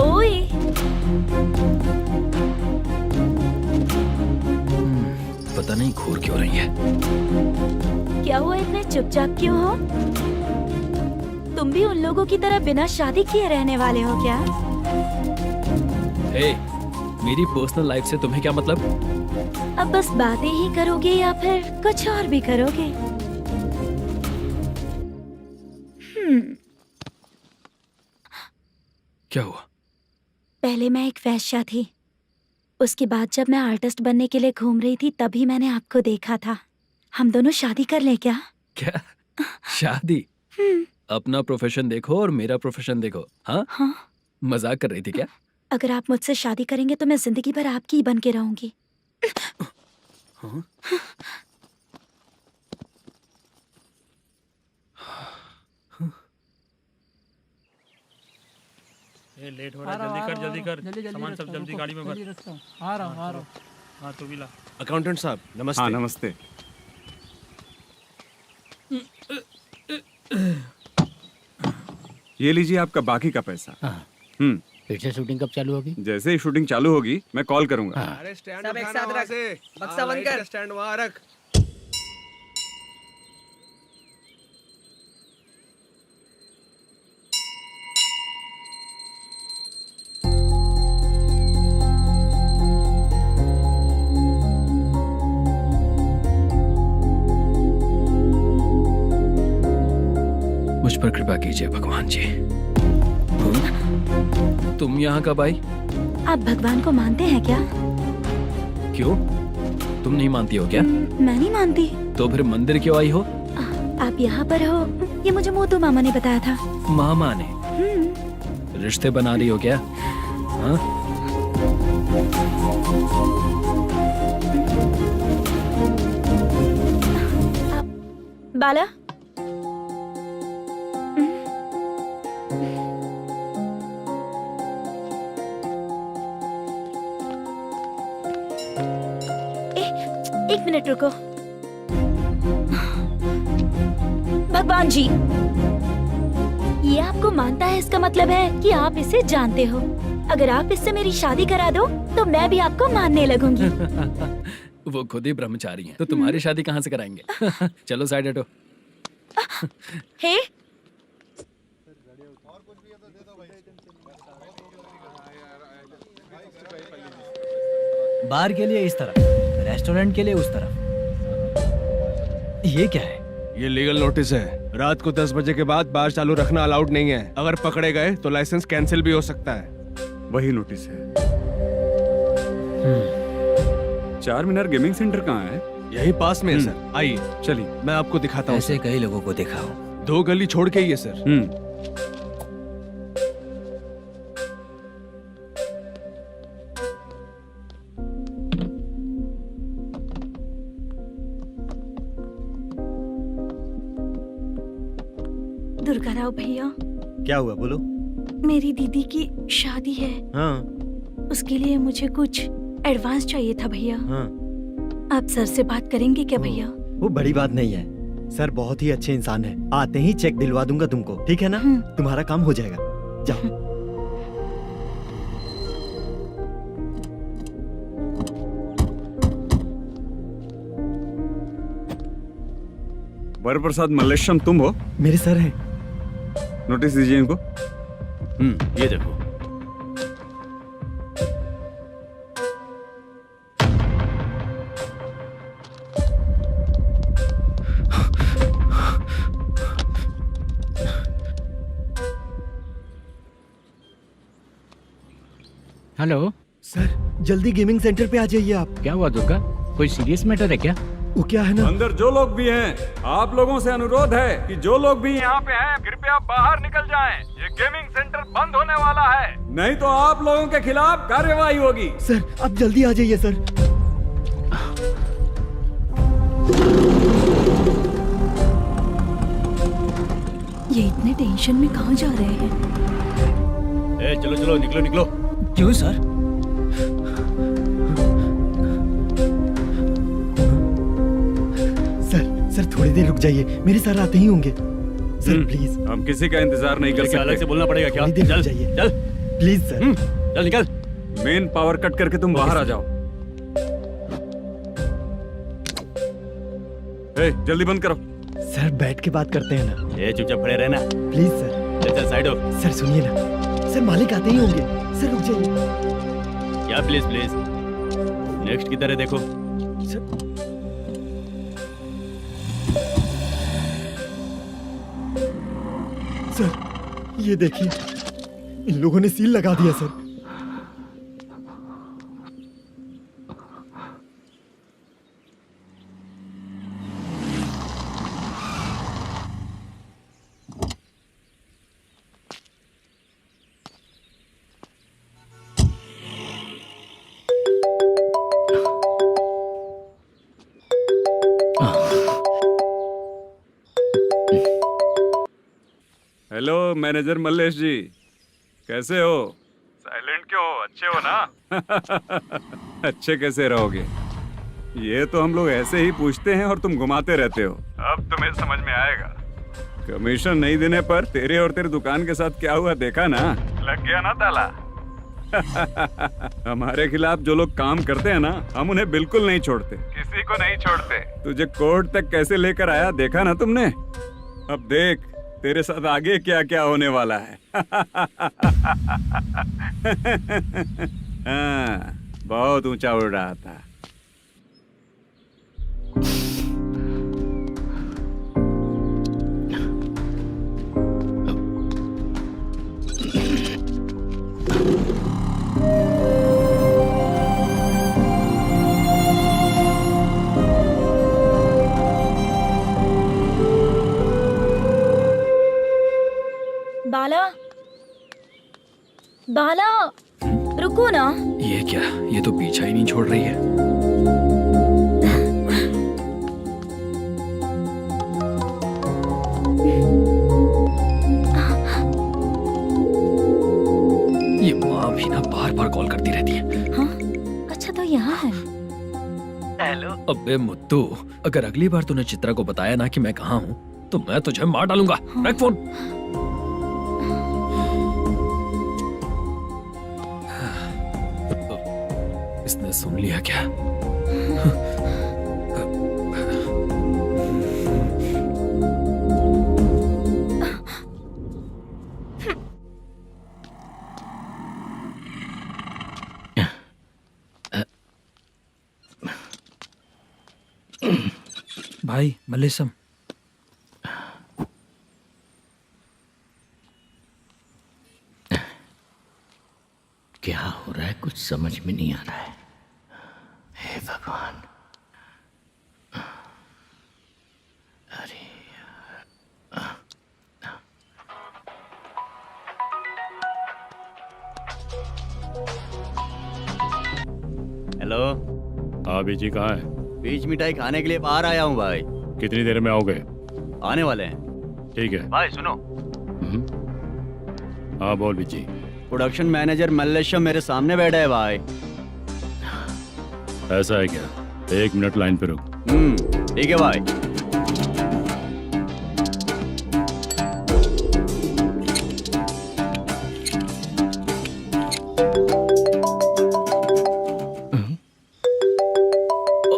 ओए। पता नहीं घूर क्यों रही है। क्या हुआ, इतने चुपचाप क्यों हो? तुम भी उन लोगों की तरह बिना शादी किए रहने वाले हो क्या? हे, मेरी पर्सनल लाइफ से तुम्हें क्या मतलब? अब बस बातें ही करोगे या फिर कुछ और भी करोगे? क्या हुआ? पहले मैं एक वेश्या थी, उसके बाद जब मैं आर्टिस्ट बनने के लिए घूम रही थी तभी मैंने आपको देखा था। हम दोनों शादी कर लें क्या? क्या शादी? अपना प्रोफेशन देखो और मेरा प्रोफेशन देखो। हाँ हाँ। मजाक कर रही थी क्या? अगर आप मुझसे शादी करेंगे तो मैं जिंदगी भर आपकी ही बन के रहूंगी। हाँ? ये लेट हो रहा है, जल्दी कर सामान सब जल्दी गाड़ी में भर। आ रहा हूँ। हाँ तू भी ला। अकाउंटेंट साहब नमस्ते। हाँ नमस्ते। ये लीजिए आपका बाकी का पैसा। फिर से शूटिंग कब चालू होगी? जैसे ही शूटिंग चालू होगी मैं कॉल करूंगा। अरे स्टैंड सब एक साथ रख, बक्सा बंद कर, स्टैंड वहाँ रख। मुझ पर कृपा कीजिए भगवान जी। तुम यहाँ कब आई? आप भगवान को मानते हैं क्या? क्यों? तुम नहीं मानती हो क्या? मैं नहीं मानती। तो फिर मंदिर क्यों आई हो? आप यहाँ पर हो ये मुझे मोटू मामा ने बताया था। मामा ने? रिश्ते बना रही हो क्या? हाँ? बाला एक मिनट रुको। भगवान जी ये आपको मानता है इसका मतलब है कि आप इसे जानते हो। अगर आप इससे मेरी शादी करा दो तो मैं भी आपको मानने लगूंगी। वो खुद ही ब्रह्मचारी हैं, तो तुम्हारी शादी कहाँ से कराएंगे? चलो साइड हटो। हे बार के लिए इस तरफ, रेस्टोरेंट के लिए उस तरफ। ये क्या है? ये लीगल नोटिस है। रात को 10 बजे के बाद बार चालू रखना अलाउड नहीं है। अगर पकड़े गए तो लाइसेंस कैंसिल भी हो सकता है। वही नोटिस है। चार मीनार गेमिंग सेंटर कहाँ है? यही पास में है सर। आइए चलिए मैं आपको दिखाता हूँ। ऐसे कई लोगों को देखा हूँ। 2 गली छोड़ के ही है सर। दुर्गा राव भैया, क्या हुआ बोलो। मेरी दीदी की शादी है। हाँ उसके लिए मुझे कुछ एडवांस चाहिए था भैया। हाँ। आप सर से बात करेंगे क्या भैया? वो बड़ी बात नहीं है, सर बहुत ही अच्छे इंसान है। आते ही चेक दिलवा दूंगा तुमको, ठीक है ना? तुम्हारा काम हो जाएगा। जाओ। वरप्रसाद मल्लेश्वरम तुम हो? मेरे सर हैं। नोटिस दीजिए इनको। ये देखो। हेलो सर जल्दी गेमिंग सेंटर पे आ जाइए आप। क्या हुआ दुर्गा? कोई सीरियस मैटर है क्या? वो क्या है ना, अंदर जो लोग भी हैं, आप लोगों से अनुरोध है कि जो लोग भी यहाँ पे हैं कृपया बाहर निकल जाएं। ये गेमिंग सेंटर बंद होने वाला है, नहीं तो आप लोगों के खिलाफ कार्यवाही होगी। सर आप जल्दी आ जाइए सर। ये इतने टेंशन में कहाँ जा रहे हैं? चलो चलो निकलो निकलो। क्यों सर? सर थोड़ी देर रुक जाइए, मेरे सर आते ही होंगे। Sir please. हम किसी का इंतजार नहीं कर सकते। अलग से बोलना पड़ेगा क्या? थोड़ी देर रुक जाइए। चल प्लीज सर। चल निकल। मेन पावर कट करके तुम बाहर आ जाओ। जल्दी बंद करो। सर बैठ के बात करते हैं ना। ये चुपचाप खड़े रहना। Please sir. चल चल साइड हो। सर सुनिए ना, सर मालिक आते ही होंगे। सर रुक जाइए। क्या प्लीज प्लीज? नेक्स्ट की तरह देखो। सर ये देखिए, इन लोगों ने सील लगा दिया सर। हेलो मैनेजर मल्लेश जी, कैसे हो? साइलेंट क्यों हो? अच्छे हो ना? अच्छे कैसे रहोगे? ये तो हम लोग ऐसे ही पूछते हैं और तुम घुमाते रहते हो। अब तुम्हें समझ में आएगा। कमीशन नहीं देने पर तेरे और तेरी दुकान के साथ क्या हुआ देखा ना? लग गया ना ताला। हमारे खिलाफ जो लोग काम करते हैं ना, हम उन्हें बिल्कुल नहीं छोड़ते, किसी को नहीं छोड़ते। तुझे कोर्ट तक कैसे लेकर आया देखा ना तुमने? अब देख तेरे साथ आगे क्या क्या होने वाला है। हाँ, बहुत ऊंचा उड़ रहा था। बाला, बाला, रुको ना। ये क्या? ये तो पीछा ही नहीं छोड़ रही है। ये माँ भी ना बार बार कॉल करती रहती है। हाँ? अच्छा तो यहाँ है। हेलो। अबे मुत्तू, अगर अगली बार तूने चित्रा को बताया ना कि मैं कहाँ हूँ तो मैं तुझे मार डालूंगा। रख फोन। इसने सुन लिया क्या? भाई मल्लेशम, क्या हो रहा है? कुछ समझ में नहीं आ रहा है। हे भगवान। अरे हेलो। हाँ बीजी कहाँ है? बीच मिठाई खाने के लिए बाहर आया हूँ भाई। कितनी देर में आओगे? आने वाले हैं। ठीक है। भाई सुनो, हाँ बोल बीजी। प्रोडक्शन मैनेजर मल्लेशम मेरे सामने बैठा है भाई। ऐसा है क्या? 1 मिनट लाइन पे रुक। ठीक है भाई।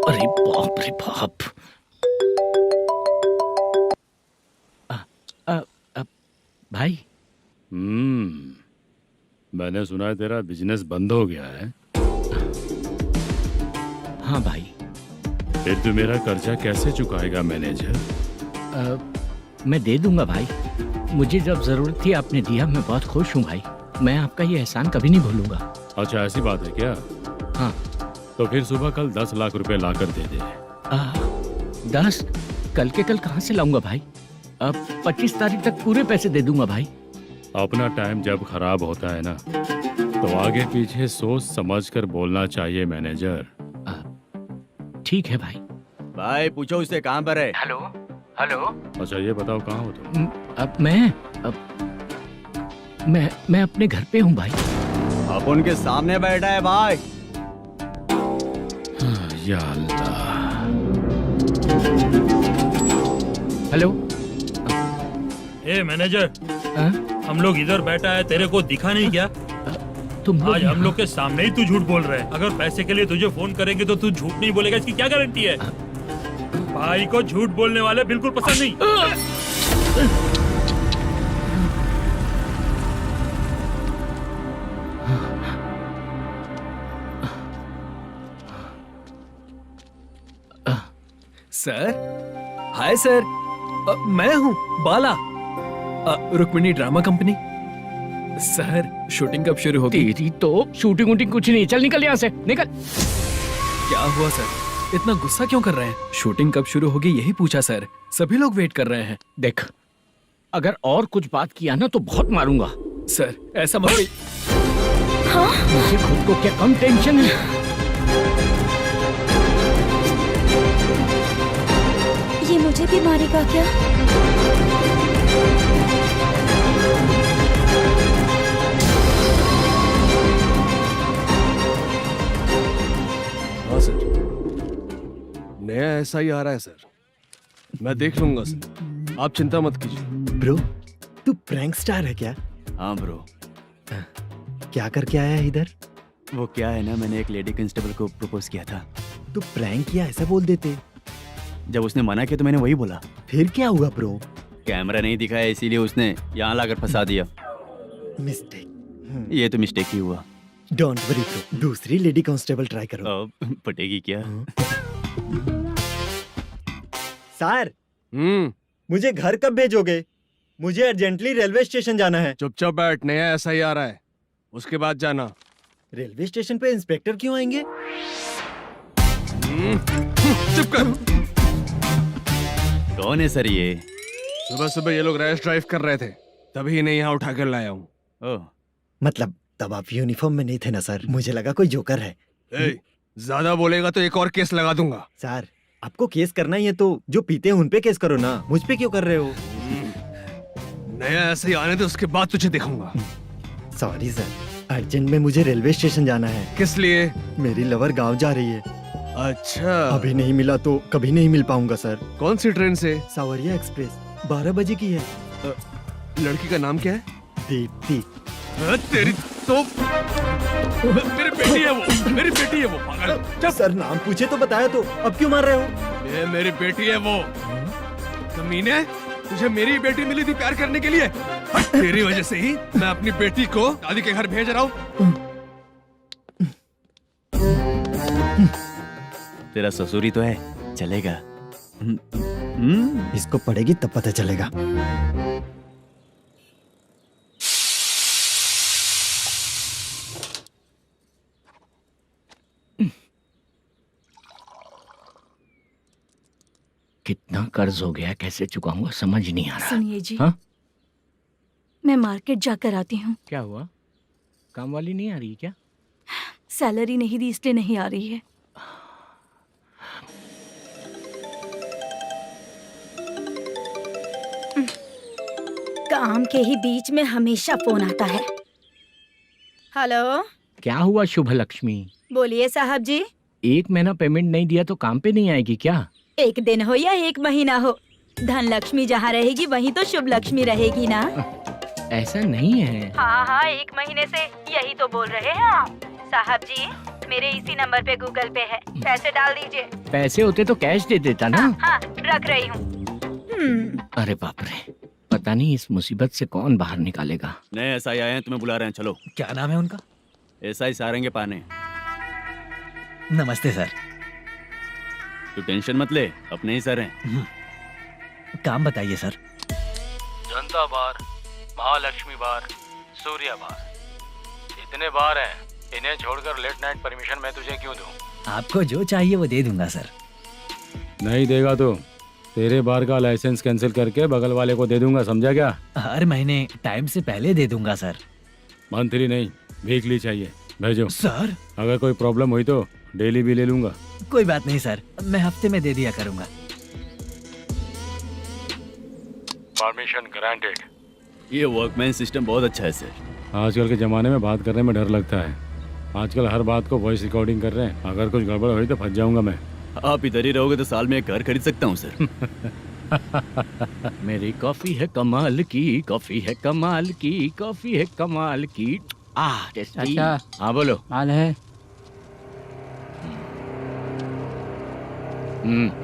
अरे बाप रे बाप। भाई। मैंने सुना है तेरा बिजनेस बंद हो गया है। हाँ भाई। फिर तू मेरा कर्जा कैसे चुकाएगा मैनेजर? मैं दे दूंगा भाई। मुझे जब जरूरत थी आपने दिया, मैं बहुत खुश हूँ भाई। मैं आपका ये एहसान कभी नहीं भूलूंगा। अच्छा ऐसी बात है क्या? हाँ। तो फिर सुबह कल 10 लाख रुपए लाकर दे दे। 10? कल के कल कहाँ से लाऊंगा भाई? अब 25 तारीख तक पूरे पैसे दे दूंगा भाई। अपना टाइम जब खराब होता है ना, तो आगे पीछे सोच समझ कर बोलना चाहिए मैनेजर। ठीक है भाई। भाई पूछो उससे कहाँ पर है। Hello hello. अच्छा ये बताओ कहाँ हो तुम? अब मैं अपने घर पे हूँ भाई। अब उनके सामने बैठा है भाई। या अल्लाह। हेलो। ए मैनेजर, हम लोग इधर बैठा है, तेरे को दिखा नहीं क्या? तुम आज हम लोग के सामने ही तू झूठ बोल रहा है। अगर पैसे के लिए तुझे फोन करेंगे तो तू झूठ नहीं बोलेगा, इसकी क्या गारंटी है? भाई को झूठ बोलने वाले बिल्कुल पसंद नहीं। सर, हाय सर, मैं हूँ Bala, Rukmini drama company. Sir shooting कब शुरू होगी? तेरी तो शूटिंग वूटिंग कुछ नहीं। चल निकल यहाँ से, निकल। क्या हुआ सर? इतना गुस्सा क्यों कर रहे हैं? शूटिंग कब शुरू होगी यही पूछा सर। सभी लोग वेट कर रहे हैं। देख, अगर और कुछ बात किया ना तो बहुत मारूंगा। सर ऐसा मत। हाँ? मुझे खुद को क्या कम टेंशन है? ये मुझे भी मारेगा क्या? एसआई आ रहा है सर, मैं देख लूंगा सर, आप चिंता मत कीजिए। ब्रो तू प्रैंक स्टार है क्या? हाँ ब्रो। क्या करके आया है इधर? वो क्या है ना, मैंने एक लेडी कांस्टेबल को प्रपोज किया था। तू प्रैंक किया ऐसा बोल देते। जब उसने मना किया तो मैंने वही बोला। फिर क्या हुआ ब्रो? कैमरा नहीं दिखाया इसीलिए उसने यहाँ लाकर फंसा दिया। मिस्टेक। ये तो मिस्टेक ही हुआ। डोंट वरी ब्रो, दूसरी लेडी कांस्टेबल ट्राई करो। अब पटेगी क्या? सर मुझे घर कब भेजोगे? मुझे अर्जेंटली रेलवे स्टेशन जाना है। चुपचाप बैठ, नया एसआई आ रहा है, उसके बाद जाना। रेलवे स्टेशन पे इंस्पेक्टर क्यों आएंगे? चुप कर। कौन है सर ये? सुबह सुबह ये लोग रैश ड्राइव कर रहे थे, तभी इन्हें यहाँ उठा कर लाया हूँ। मतलब तब आप यूनिफॉर्म में नहीं थे ना सर, मुझे लगा कोई जोकर है। ज्यादा बोलेगा तो एक और केस लगा दूंगा। सर आपको केस करना ही है तो जो पीते हैं उन पे केस करो ना, मुझ पे क्यों कर रहे हो? नया ऐसे आने दे, उसके बाद तुझे दिखाऊंगा। सॉरी सर, अर्जेंट में मुझे रेलवे स्टेशन जाना है। किस लिए? मेरी लवर गांव जा रही है। अच्छा, अभी नहीं मिला तो कभी नहीं मिल पाऊंगा सर। कौन सी ट्रेन से? सावरिया एक्सप्रेस, 12 बजे की है। लड़की का नाम क्या है? दीप्ति। तेरी तो मेरी बेटी है वो, मेरी बेटी है वो, पागल। सर नाम पूछे तो बताया तो अब क्यों मार रहे हो? ये मेरी बेटी है वो। कमीने, तुझे मेरी बेटी मिली थी प्यार करने के लिए, तेरी वजह से ही मैं अपनी बेटी को दादी के घर भेज रहा हूँ। तेरा ससुरी तो है, चलेगा। इसको पड़ेगी तब पता चलेगा। कितना कर्ज हो गया, कैसे चुकाऊंगा समझ नहीं आ रहा। सुनिए जी, हाँ? मैं मार्केट जाकर आती हूँ। क्या हुआ? काम वाली नहीं आ रही क्या? सैलरी नहीं दी इसलिए नहीं आ रही है। काम के ही बीच में हमेशा फोन आता है। हेलो, क्या हुआ शुभ लक्ष्मी? बोलिए साहब जी। 1 महीना पेमेंट नहीं दिया तो काम पे नहीं आएगी क्या? 1 दिन हो या 1 महीना हो, धन लक्ष्मी जहाँ रहेगी वहीं तो शुभ लक्ष्मी रहेगी ना। ऐसा नहीं है। हाँ, 1 महीने से यही तो बोल रहे हैं आप। साहब जी, मेरे इसी नंबर पे गूगल पे है, पैसे डाल दीजिए। पैसे होते तो कैश दे देता ना। हाँ, रख रही हूँ। अरे बाप रे, पता नहीं इस मुसीबत से कौन बाहर निकालेगा। नए एसआई आए हैं, तुम्हें बुला रहे हैं, चलो। क्या नाम है उनका? एसआई सारंगे पाने। नमस्ते सर। तू टेंशन मत ले, अपने ही सर हैं। काम बताइए सर। जनता बार, महालक्ष्मी बार, सूर्या बार, इतने बार हैं, इन्हें छोड़कर लेट नाइट परमिशन मैं तुझे क्यों दूं? आपको जो चाहिए वो दे दूंगा सर। नहीं देगा तो तेरे बार का लाइसेंस कैंसिल करके बगल वाले को दे दूंगा, समझा क्या? हर महीने टाइम से पहले दे दूंगा सर। मंथली नहीं, वीकली चाहिए, भेजो। सर अगर कोई प्रॉब्लम हुई तो डेली भी ले लूंगा। कोई बात नहीं सर, मैं हफ्ते में दे दिया करूंगा। Permission granted. ये वर्कमैन सिस्टम बहुत अच्छा है सर। आजकल के ज़माने में बात करने में डर लगता है। आजकल हर बात को वॉइस रिकॉर्डिंग कर रहे हैं, अगर कुछ गड़बड़ हुई तो फंस जाऊंगा मैं। आप इधर ही रहोगे तो साल में एक घर खरीद सकता हूँ सर। मेरी कॉफी है कमाल की, कॉफी है कमाल की, कॉफी है कमाल की। टेस्टी। अच्छा। हाँ बोलो। माल है,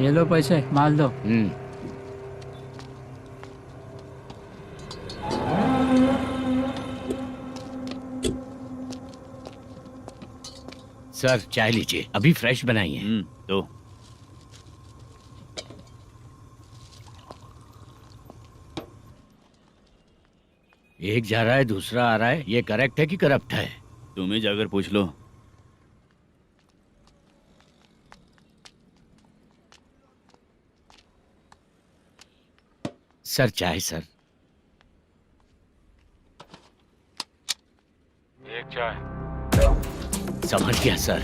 ये लो पैसे, माल दो। सर चाय लीजिए, अभी फ्रेश बनाई है। तो एक जा रहा है दूसरा आ रहा है, ये करेक्ट है कि करप्ट है? तुम ही जाकर पूछ लो। सर चाय सर। एक चाय। समझ गया सर।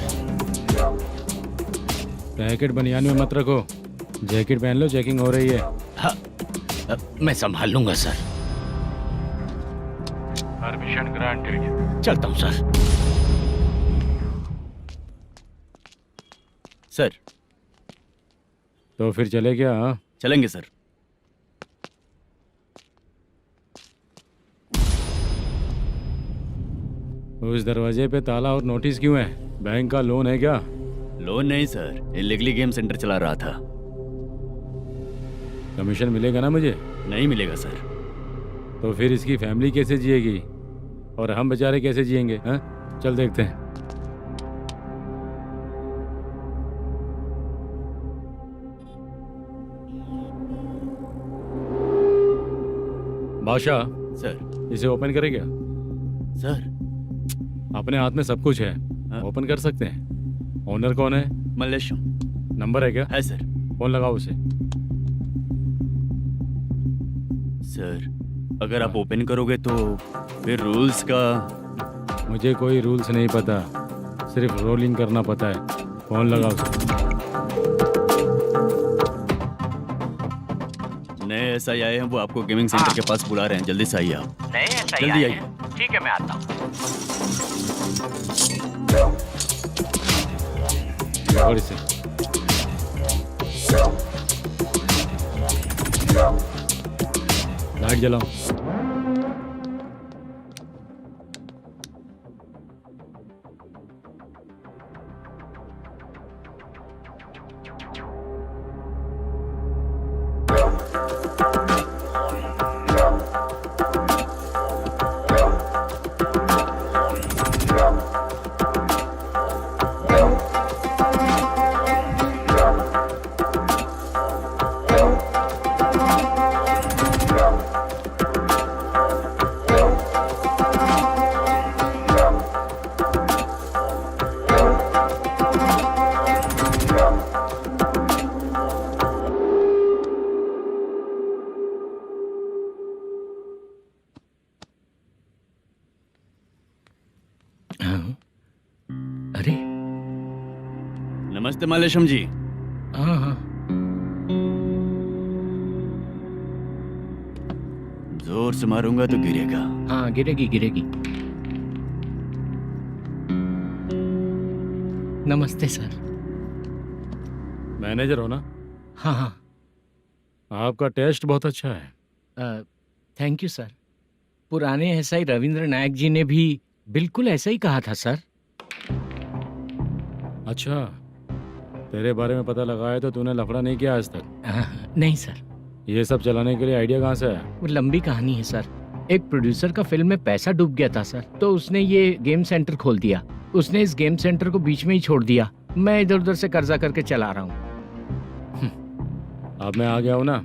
पैकेट बनियान में मत रखो, जैकेट पहन लो, चेकिंग हो रही है। हाँ, मैं संभाल लूंगा सर। Permission granted. चलता हूँ सर। सर तो फिर चले क्या? हाँ चलेंगे सर। उस दरवाजे पे ताला और नोटिस क्यों है? बैंक का लोन है क्या? लोन नहीं सर, इलीगली गेम सेंटर चला रहा था। कमीशन मिलेगा ना मुझे? नहीं मिलेगा सर। तो फिर इसकी फैमिली कैसे जिएगी और हम बेचारे कैसे जिएंगे? हाँ चल देखते हैं। बादशाह सर। इसे ओपन करे क्या? सर अपने हाथ में सब कुछ है, ओपन कर सकते हैं। ओनर कौन है? मल्लेशम। नंबर है क्या? है सर। फोन लगाओ उसे। सर अगर आप ओपन करोगे तो फिर रूल्स का। मुझे कोई रूल्स नहीं पता, सिर्फ रोलिंग करना पता है। फोन लगाओ उसे। नए SI आए हैं, वो आपको गेमिंग सेंटर के पास बुला रहे हैं। जल्दी से आइए आप। नए SI जल्दी आए आइए। हैं। ठीक है मैं आता हूँ। पकड़ इसे। लाइट जलाओ। अरे नमस्ते मल्लेशम जी। हाँ हाँ जोर से मारूंगा तो गिरेगा। हाँ गिरेगी गिरेगी। नमस्ते सर। मैनेजर हो ना? हाँ हाँ। आपका टेस्ट बहुत अच्छा है। Thank you sir. पुराने SI रविंद्र नायक जी ने भी बिल्कुल ऐसा ही कहा था सर। अच्छा, तेरे बारे में पता लगा है तो तूने लफड़ा नहीं किया आज तक? नहीं सर। ये सब चलाने के लिए आइडिया कहाँ से आया? वो लंबी कहानी है सर। एक प्रोड्यूसर का फिल्म में पैसा डूब गया था सर, तो उसने ये गेम सेंटर खोल दिया। उसने इस गेम सेंटर को बीच में ही छोड़ दिया। मैं इधर उधर से कर्जा करके चला रहा हूँ। अब मैं आ गया हूँ ना,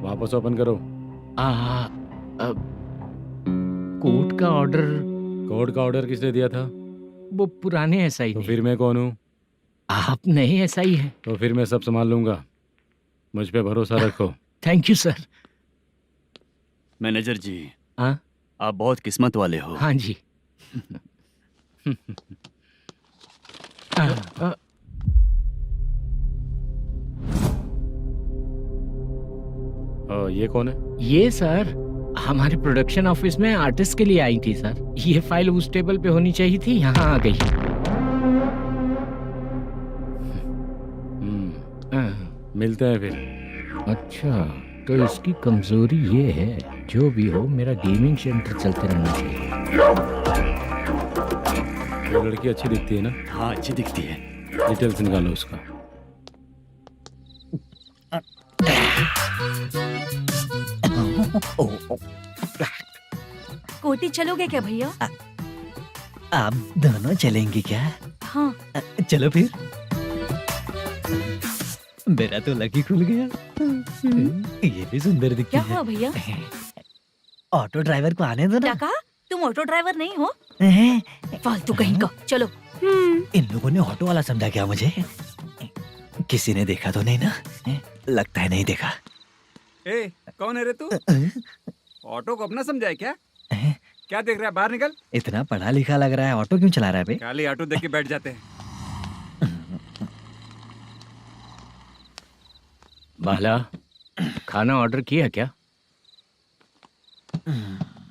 वापस ओपन करो। कोर्ट का ऑर्डर। कोर्ट का ऑर्डर किसने दिया था? वो पुराने SI तो फिर मैं कौन हूँ? आप नए SI हैं। तो फिर मैं सब संभाल लूंगा, मुझ पे भरोसा रखो। Thank you sir. मैनेजर जी। हाँ आप बहुत किस्मत वाले हो। हाँ जी। ये कौन है? ये सर हमारे प्रोडक्शन ऑफिस में आर्टिस्ट के लिए आई थी सर। ये फाइल उस टेबल पे होनी चाहिए थी, यहाँ आ गई। मिलते हैं फिर। अच्छा, तो इसकी कमजोरी ये है, जो भी हो मेरा गेमिंग सेंटर चलते रहना चाहिए। वो लड़की अच्छी दिखती है ना? हाँ अच्छी दिखती है। डिटेल्स निकालो उसका। कोटी चलोगे क्या भैया? आप दोनों चलेंगे क्या? हाँ। चलो फिर। मेरा तो लकी खुल गया। ये भी सुंदर दिखती क्या है। हुआ भैया? ऑटो ड्राइवर को आने दो क्या ना। कहा? तुम ऑटो ड्राइवर नहीं हो? फालतू कहीं का। चलो। इन लोगों ने ऑटो वाला समझा क्या मुझे? किसी ने देखा तो नहीं ना? लगता है नहीं देखा। ए, कौन है रे तू? ऑटो को अपना समझा है क्या? क्या देख रहा है? बाहर निकल। इतना पढ़ा लिखा लग रहा है, ऑटो क्यों चला रहा है बे? खाली ऑटो देख के बैठ जाते हैं। बाला, खाना ऑर्डर किया क्या?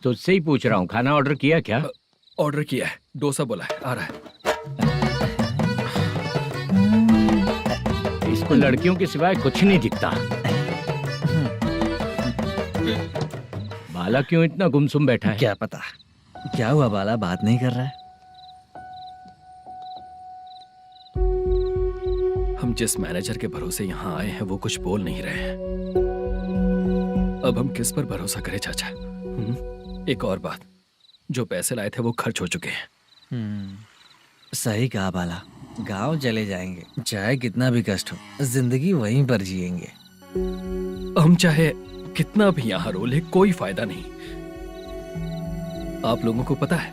तुझसे ही पूछ रहा हूँ, खाना ऑर्डर किया क्या? ऑर्डर किया है, डोसा बोला है, आ रहा है। इस इसको लड़कियों के सिवाय कुछ नहीं दिखता। बाला क्यों इतना गुमसुम बैठा है? क्या पता क्या हुआ, बाला बात नहीं कर रहा है। हम जिस मैनेजर के भरोसे यहाँ आए हैं वो कुछ बोल नहीं रहे हैं। अब हम किस पर भरोसा करें चाचा? एक और बात, जो पैसे लाए थे वो खर्च हो चुके हैं। सही कहा बाला, गांव चले जाएंगे, चाहे कितना भी कष्ट हो, जिंदगी वहीं पर जिएंगे। हम चाहे कितना भी यहाँ रो ले कोई फायदा नहीं। आप लोगों को पता है,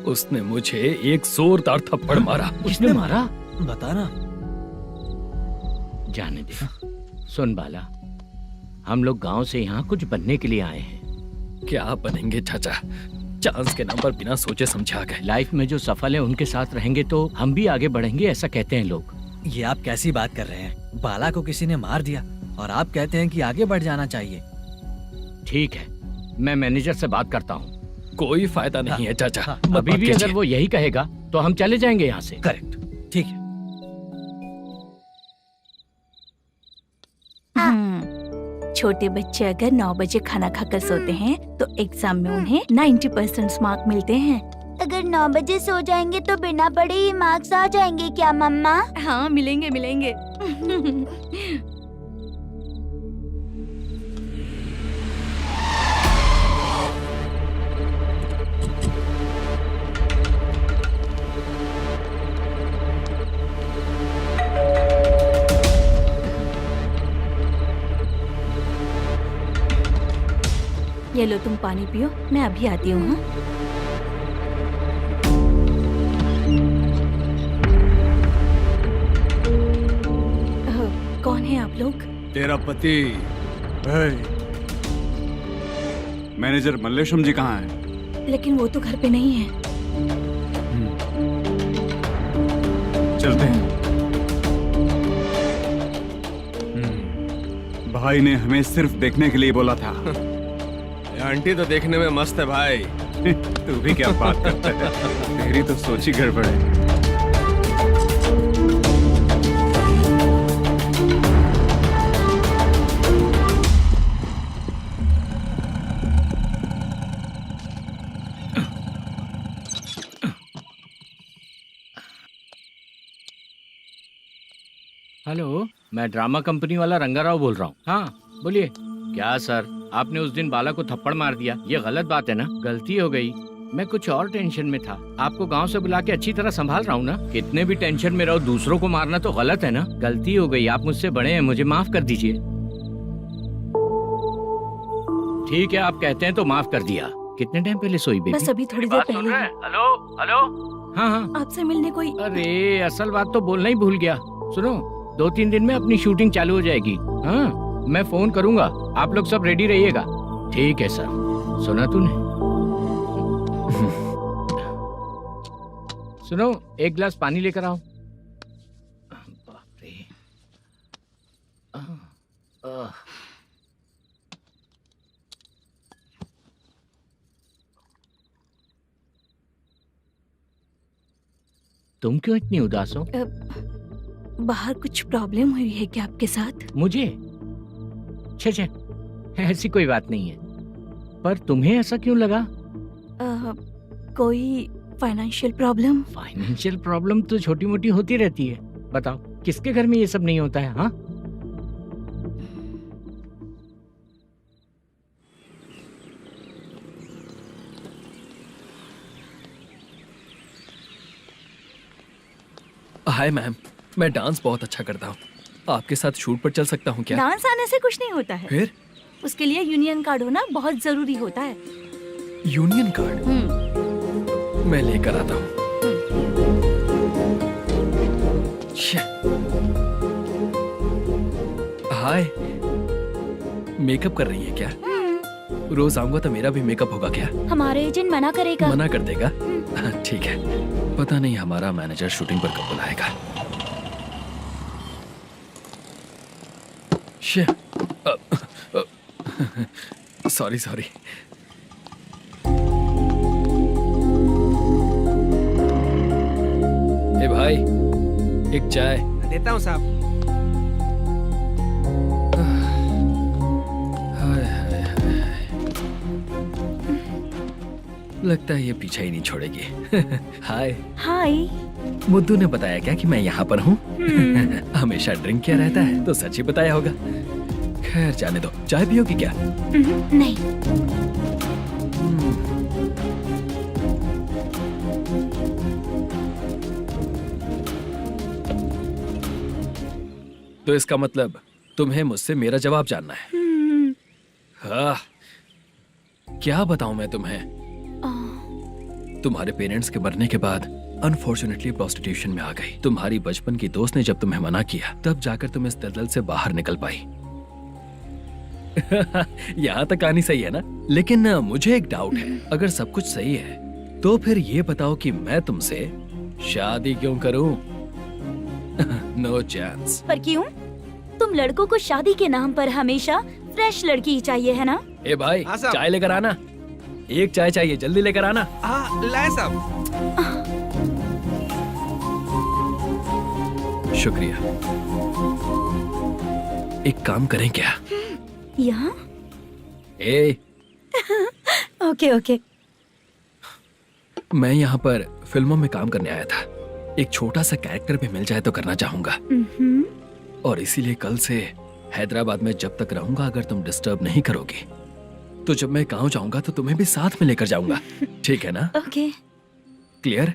उसने मुझे एक जोरदार थप्पड़ मारा। उसने मारा? बता ना। जाने दे। सुन बाला, हम लोग गांव से यहाँ कुछ बनने के लिए आए हैं। क्या बनेंगे चाचा? चांस के नाम पर बिना सोचे समझे आ गए। लाइफ में जो सफल है उनके साथ रहेंगे तो हम भी आगे बढ़ेंगे, ऐसा कहते हैं लोग। ये आप कैसी बात कर रहे हैं? बाला को किसी ने मार दिया और आप कहते हैं कि आगे बढ़ जाना चाहिए। ठीक है, मैं मैनेजर से बात करता हूँ। कोई फायदा नहीं है चाचा। अभी भी अगर वो यही कहेगा तो हम चले जाएंगे यहाँ से। करेक्ट, ठीक है। छोटे बच्चे अगर 9 बजे खाना खाकर सोते हैं तो एग्जाम में उन्हें 90% मार्क मिलते हैं। अगर 9 बजे सो जाएंगे तो बिना पढ़े ही मार्क्स आ जाएंगे क्या मम्मा? हाँ, मिलेंगे मिलेंगे। ये लो, तुम पानी पियो, मैं अभी आती हूँ। हाँ? कौन है आप लोग? तेरा पति। मैनेजर मल्लेशम जी कहाँ हैं? लेकिन वो तो घर पे नहीं है। चलते हैं। भाई ने हमें सिर्फ देखने के लिए बोला था। आंटी तो देखने में मस्त है भाई। तू भी क्या बात करता है? तेरी तो सोच ही गड़बड़ है। हेलो, मैं ड्रामा कंपनी वाला रंगाराव बोल रहा हूँ। हाँ बोलिए। क्या सर, आपने उस दिन बाला को थप्पड़ मार दिया, ये गलत बात है ना? गलती हो गई, मैं कुछ और टेंशन में था। आपको गांव से बुला के अच्छी तरह संभाल रहा हूँ ना। कितने भी टेंशन में रहो, दूसरों को मारना तो गलत है ना। गलती हो गई, आप मुझसे बड़े हैं, मुझे माफ कर दीजिए। ठीक है, आप कहते हैं तो माफ कर दिया। कितने टाइम पहले सोई बेबी? बस अभी थोड़ी देर पहले। Hello hello. हाँ हाँ, आपसे मिलने कोई। अरे असल बात तो बोलना ही भूल गया। सुनो, 2-3 दिन में अपनी शूटिंग चालू हो जाएगी। हाँ, मैं फोन करूंगा, आप लोग सब रेडी रहिएगा। ठीक है सर। सुना तूने? सुनो, एक गिलास पानी लेकर आओ। बाप रे। तुम क्यों इतनी उदास हो? बाहर कुछ प्रॉब्लम हुई है क्या आपके साथ? मुझे? छे, ऐसी कोई बात नहीं है। पर तुम्हें ऐसा क्यों लगा? कोई फाइनेंशियल प्रॉब्लम? फाइनेंशियल प्रॉब्लम तो छोटी मोटी होती रहती है। बताओ, किसके घर में ये सब नहीं होता है? हाँ, हाय मैम, मैं डांस बहुत अच्छा करता हूँ। आपके साथ शूट पर चल सकता हूँ क्या? डांस आने से कुछ नहीं होता है। फिर? उसके लिए यूनियन कार्ड होना बहुत जरूरी होता है। Union card? मैं लेकर आता हूँ। हाय, मेकअप कर रही है क्या? रोज आऊंगा तो मेरा भी मेकअप होगा क्या? हमारे एजेंट मना करेगा। मना कर देगा? ठीक है, पता नहीं हमारा मैनेजर शूटिंग पर कब बुलाएगा। सॉरी। ए भाई, एक चाय। देता हूँ साहब। लगता है ये पीछा ही नहीं छोड़ेगी। हाय। हाय। मुद्दू ने बताया क्या कि मैं यहाँ पर हूँ? हमेशा ड्रिंक किया रहता है तो सच ही बताया होगा। खैर जाने दो, चाय पियोगी क्या? नहीं। तो इसका मतलब तुम्हें मुझसे मेरा जवाब जानना है? हाँ, क्या बताऊं मैं तुम्हें? तुम्हारे पेरेंट्स के मरने के बाद अनफॉर्चुनेटली प्रोस्टिट्यूशन में आ गई। तुम्हारी बचपन की दोस्त ने जब तुम्हें मना किया तब जाकर तुम इस दलदल से बाहर निकल पाई। यहाँ तक कहानी सही है ना? लेकिन मुझे एक डाउट है, अगर सब कुछ सही है तो फिर ये बताओ कि मैं तुमसे शादी क्यों करूं? No chance. पर क्यों? तुम लड़कों को शादी के नाम पर हमेशा फ्रेश लड़की ही चाहिए है ना? ए भाई, हाँ साहब। चाय लेकर आना। एक चाय चाहिए, जल्दी लेकर आना। हाँ लाए साहब। शुक्रिया। एक काम करें क्या? यहाँ? ए, ओके ओके। मैं यहाँ पर फिल्मों में काम करने आया था। एक छोटा सा कैरेक्टर भी मिल जाए तो करना चाहूंगा। और इसीलिए कल से हैदराबाद में जब तक रहूंगा, अगर तुम डिस्टर्ब नहीं करोगी तो जब मैं गांव जाऊंगा तो तुम्हें भी साथ में लेकर जाऊंगा। ठीक है ना? ओके। क्लियर?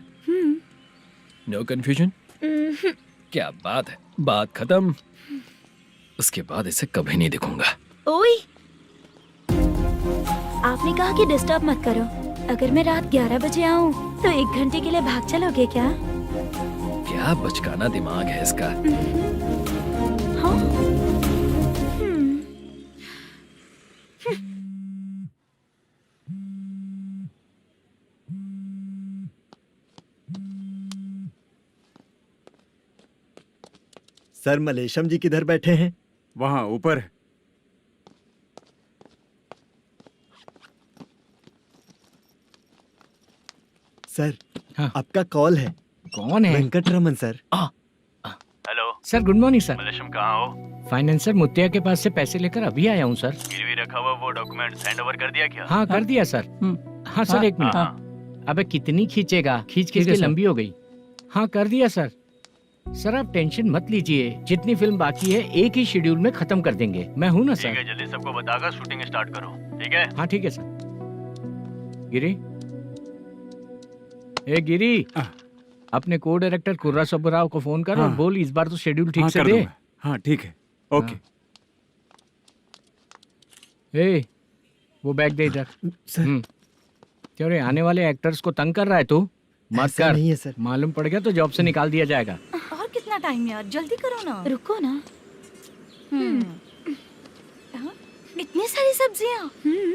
No confusion? क्या बात है, बात खत्म। उसके बाद इसे कभी नहीं दिखूंगा। ओए, आपने कहा कि डिस्टर्ब मत करो। अगर मैं रात 11 बजे आऊँ तो 1 घंटे के लिए भाग चलोगे क्या? क्या बचकाना दिमाग है इसका। हाँ? सर, मलेशम जी किधर बैठे हैं? वहाँ ऊपर। सर, हाँ। आपका कॉल है। कौन है? Venkataraman sir. Hello sir good morning sir. Malesham, कहाँ हो? फाइनेंसर मुत्तिया के पास से पैसे लेकर अभी आया हूँ सर। गिरवी रखा हुआ वो डॉक्यूमेंट हैंड ओवर कर दिया क्या? हाँ कर दिया सर। हाँ सर, 1 मिनट। अबे कितनी खींचेगा, खींच खींच के लंबी हो गई। हाँ कर दिया सर। सर आप टेंशन मत लीजिए, जितनी फिल्म बाकी है एक ही शेड्यूल में खत्म कर देंगे। मैं हूँ ना ठीक सर। है, जल्दी सबको बताकर शूटिंग स्टार्ट करो। ठीक है? हाँ ठीक है सर। गिरी, ए गिरी, अपने को डायरेक्टर कुर्रा सुब्बराव को फोन कर और बोल इस बार तो शेड्यूल ठीक से दे। हाँ ठीक है, ओके। ए, वो बैग दे इधर। सर। क्यों रे, आने वाले एक्टर्स को तंग कर रहा है तू? मत ऐसा कर। नहीं है सर। मालूम पड़ गया तो जॉब से निकाल दिया जाएगा। और कितना टाइम यार, जल्दी करो ना। रुको ना। हाँ? इतनी सारी सब्जियाँ,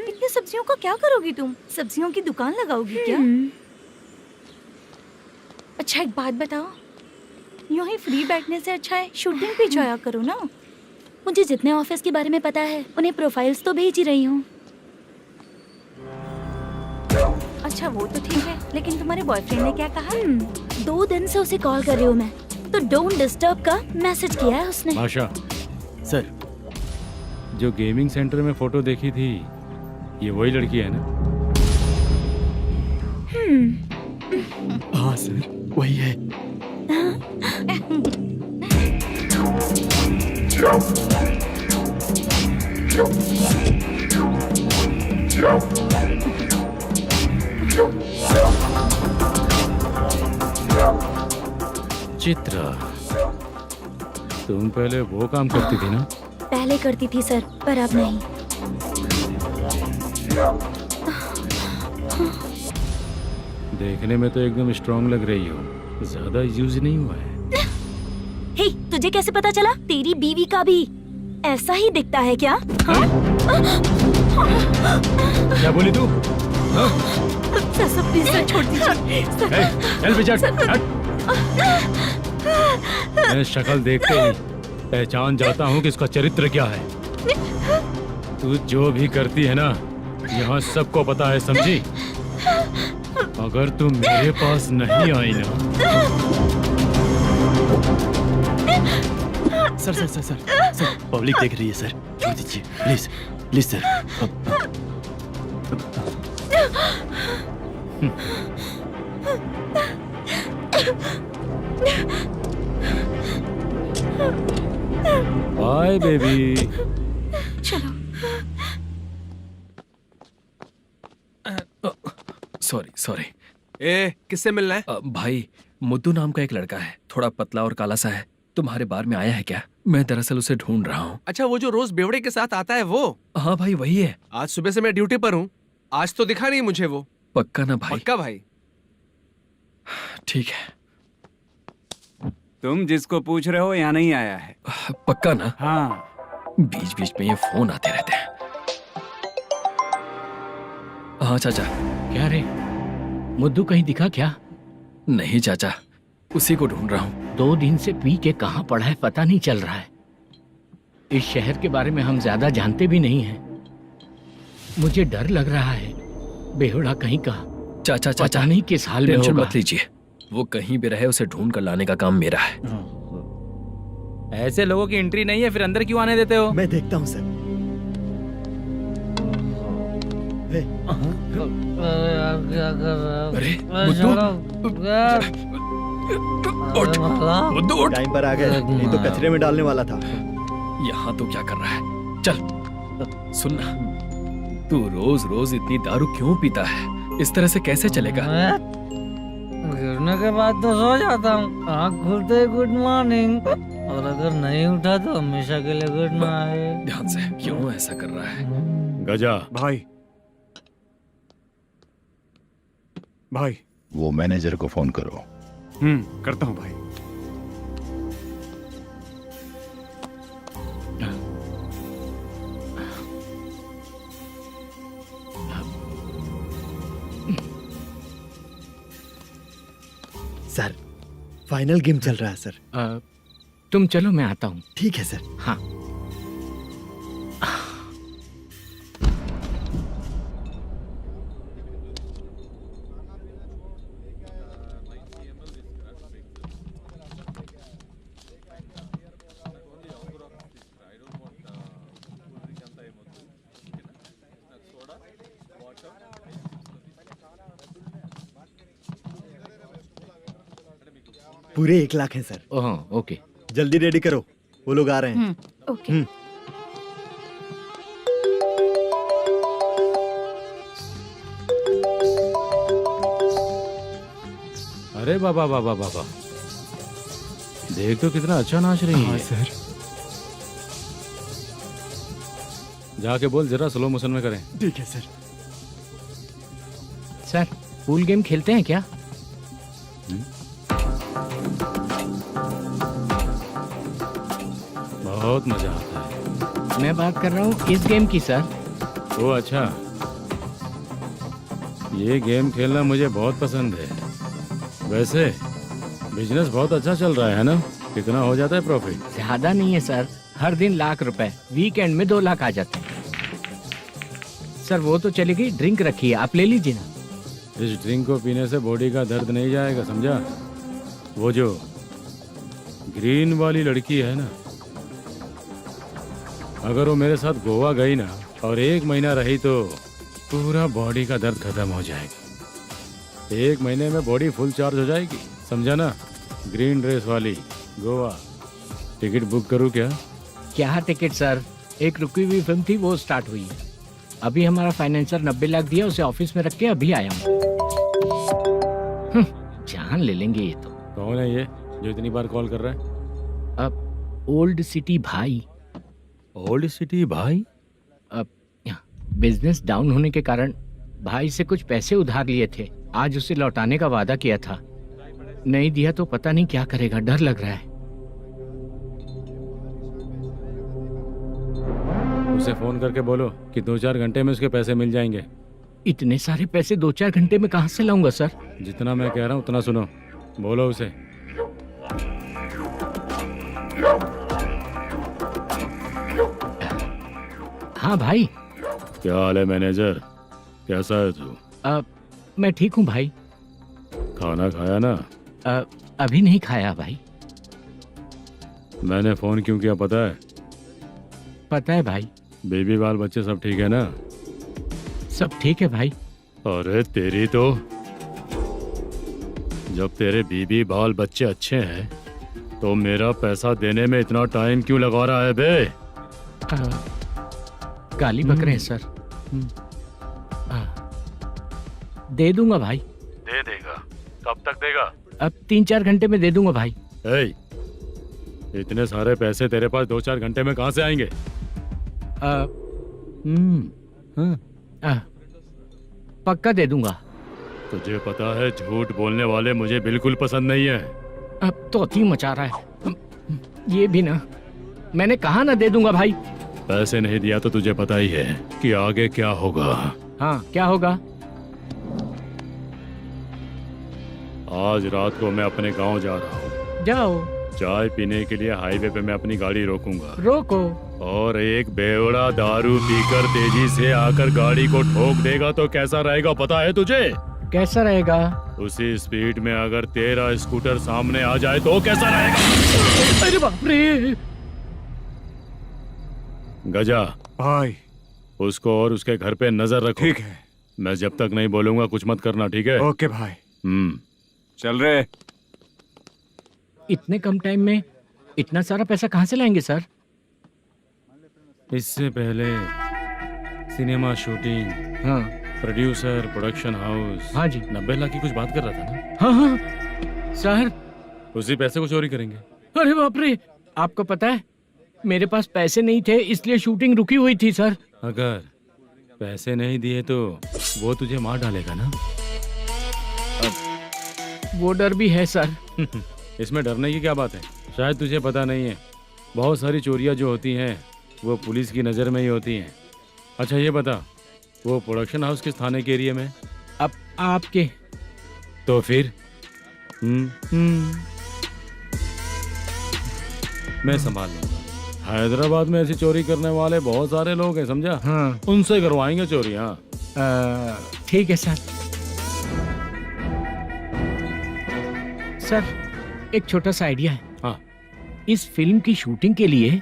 इतनी सब्जियों का क्या करोगी तुम? सब्जियों की दुकान लगाओगी क्या? अच्छा एक बात बताओ, यूं ही फ्री बैठने से अच्छा है शूटिंग पे जाया करो ना। मुझे जितने ऑफिस के बारे में पता है उन्हें प्रोफाइल्स तो भेज ही रही हूँ। अच्छा वो तो ठीक है, लेकिन तुम्हारे बॉयफ्रेंड ने क्या कहा? 2 दिन से उसे कॉल कर रही हूँ मैं, तो डोंट डिस्टर्ब का मैसेज किया है उसने। भाषा सर, जो गेमिंग सेंटर में फोटो देखी थी, ये वही लड़की है ना? हाँ सर, वही है। चित्रा, तुम पहले वो काम करती थी ना? पहले करती थी सर, पर अब नहीं। देखने में तो एकदम स्ट्रांग लग रही हो, ज्यादा यूज नहीं हुआ है। हे, तुझे कैसे पता चला? तेरी बीवी का भी ऐसा ही दिखता है क्या? हाँ? क्या बोली तू? सर प्लीज सर, छोड़ दीजिए। चल बेटा, मैं शक्ल देखते ही पहचान जाता हूँ कि इसका चरित्र क्या है। तू जो भी करती है ना, यहाँ सबको पता है, समझी? अगर तू मेरे पास नहीं आई ना। Sir sir sir sir sir, public देख रही है सर, छोड़ दीजिए please please sir. Bye baby. चलो। Sorry sorry. ए, किससे मिलना है? भाई मुद्दू नाम का एक लड़का है, थोड़ा पतला और काला सा है, तुम्हारे बार में आया है क्या? मैं दरअसल उसे ढूंढ रहा हूँ। अच्छा, वो जो रोज बेवड़े के साथ आता है वो? हाँ भाई वही है। आज सुबह से मैं ड्यूटी पर हूँ, आज तो दिखा नहीं मुझे वो। पक्का ना भाई? पक्का भाई। ठीक है। तुम जिसको पूछ रहे हो यहाँ नहीं आया है? पक्का ना? हाँ। बीच बीच में ये फोन आते रहते हैं। हाँ चाचा। क्या रे, मुद्दू कहीं दिखा क्या? नहीं चाचा, उसी को ढूंढ रहा हूँ। 2 दिन से पी के कहाँ पड़ा है पता नहीं चल रहा है। इस शहर के बारे में हम ज्यादा जानते भी नहीं हैं। मुझे डर लग रहा है, बेहुड़ा कहीं का। चाचा चाचा नहीं किस हाल में टेंशन होगा। मत लीजिए, वो कहीं भी रहे उसे ढूंढ कर लाने का काम मेरा है। ऐसे लोगों की एंट्री नहीं है, फिर अंदर क्यों आने देते हो? मैं देखता हूँ सर। क्या कर रहे हो? अरे मुद्दू उठ। टाइम पर आ गए, नहीं तो कचरे में डालने वाला था। यहाँ तो क्या कर रहा है? चल सुनना, तू रोज रोज इतनी दारू क्यों पीता है? इस तरह से कैसे चलेगा? गिरने के बाद तो सो जाता हूँ, आँख खुलते ही गुड मॉर्निंग, और अगर नहीं उठा तो हमेशा के लिए गुड नाइट। ध्यान से, क्यों ऐसा कर रहा है? गजा भाई भाई वो मैनेजर को फोन करो। करता हूँ भाई। सर फाइनल गेम चल रहा है सर। तुम चलो, मैं आता हूँ। ठीक है सर। हाँ। पूरे 1 लाख हैं सर। Oh okay. जल्दी रेडी करो, वो लोग आ रहे हैं। ओके। अरे बाबा बाबा बाबा, देख तो कितना अच्छा नाच रही है। सर। जाके बोल जरा स्लो मोशन में करें। ठीक है सर। सर पूल गेम खेलते हैं क्या? बहुत मजा आता है। मैं बात कर रहा हूँ इस गेम की सर। ओ अच्छा, ये गेम खेलना मुझे बहुत पसंद है। वैसे बिजनेस बहुत अच्छा चल रहा है ना? कितना हो जाता है प्रॉफिट? ज्यादा नहीं है सर, हर दिन लाख रुपए, वीकेंड में 2 लाख आ जाते हैं। सर वो तो चलेगी, ड्रिंक रखी है, आप ले लीजिए ना। इस ड्रिंक को पीने से बॉडी का दर्द नहीं जाएगा, समझा? वो जो ग्रीन वाली लड़की है ना, अगर वो मेरे साथ गोवा गई ना और 1 महीना रही तो पूरा बॉडी का दर्द खत्म हो जाएगा। 1 महीने में बॉडी फुल चार्ज हो जाएगी, समझा ना? ग्रीन ड्रेस वाली गोवा। टिकट बुक करूँ क्या? क्या टिकट सर, एक रुकी हुई फिल्म थी, वो स्टार्ट हुई है। अभी हमारा फाइनेंसर 90 लाख दिया, उसे ऑफिस में रख के अभी आया हूँ। जान ले लेंगे ये तो। कौन है ये जो इतनी बार कॉल कर रहा है? अब ओल्ड सिटी भाई। ओल्ड सिटी भाई? अब बिजनेस डाउन होने के कारण भाई से कुछ पैसे उधार लिए थे, आज उसे लौटाने का वादा किया था। नहीं दिया तो पता नहीं क्या करेगा, डर लग रहा है। उसे फोन करके बोलो कि 2-4 घंटे में उसके पैसे मिल जाएंगे। इतने सारे पैसे 2-4 घंटे में कहाँ से लाऊंगा सर? जितना मैं कह रहा हूँ उतना सुनो, बोलो उसे। हाँ भाई। क्या हाल है मैनेजर, कैसा है तू? मैं ठीक हूँ भाई। खाना खाया ना? अभी नहीं खाया भाई। मैंने फोन क्यों किया पता है? पता है भाई। बेबी बाल बच्चे सब ठीक है ना? सब ठीक है भाई। अरे तेरी तो जब तेरे बीबी बाल बच्चे अच्छे हैं तो मेरा पैसा देने में इतना टाइम क्यों लगा रहा है बे? गाली बक रहे हैं सर। दे दूंगा भाई। दे देगा? कब तक देगा? अब 3-4 घंटे में दे दूंगा भाई। ए, इतने सारे पैसे तेरे पास 2-4 घंटे में कहाँ से आएंगे? पक्का दे दूंगा। तुझे पता है झूठ बोलने वाले मुझे बिल्कुल पसंद नहीं है। अब तो थी मचा रहा है ये भी ना। मैंने कहा ना दे दूंगा भाई। पैसे नहीं दिया तो तुझे पता ही है कि आगे क्या होगा। हाँ, क्या होगा? आज रात को मैं अपने गांव जा रहा हूँ। जाओ। चाय पीने के लिए हाईवे पे मैं अपनी गाड़ी रोकूंगा। रोको। और एक बेवड़ा दारू पीकर तेजी से आकर गाड़ी को ठोक देगा तो कैसा रहेगा पता है तुझे? कैसा रहेगा? उसी स्पीड में अगर तेरा स्कूटर सामने आ जाए तो कैसा रहेगा? अरे बाप रे। गजा भाई, उसको और उसके घर पे नजर रखो। ठीक है। मैं जब तक नहीं बोलूंगा कुछ मत करना, ठीक है? ओके भाई। चल रहे। इतने कम टाइम में इतना सारा पैसा कहाँ से लाएंगे सर? इससे पहले सिनेमा शूटिंग, हाँ, प्रोड्यूसर, प्रोडक्शन हाउस। हाँ जी। 90 लाख की कुछ बात कर रहा था ना? हाँ हाँ सर। उसी पैसे को चोरी करेंगे। अरे बाप रे, आपको पता है मेरे पास पैसे नहीं थे इसलिए शूटिंग रुकी हुई थी सर। अगर पैसे नहीं दिए तो वो तुझे मार डालेगा ना? वो डर भी है सर। इसमें डरने की क्या बात है? शायद तुझे पता नहीं है, बहुत सारी चोरियां जो होती हैं वो पुलिस की नज़र में ही होती हैं। अच्छा ये बता, वो प्रोडक्शन हाउस किस थाने के एरिया में? अब आपके। तो फिर मैं संभाल लूंगा। हैदराबाद में ऐसी चोरी करने वाले बहुत सारे लोग हैं, समझा? हाँ। उनसे करवाएंगे चोरी। हाँ ठीक है सर। सर एक छोटा सा आइडिया है। हाँ। इस फिल्म की शूटिंग के लिए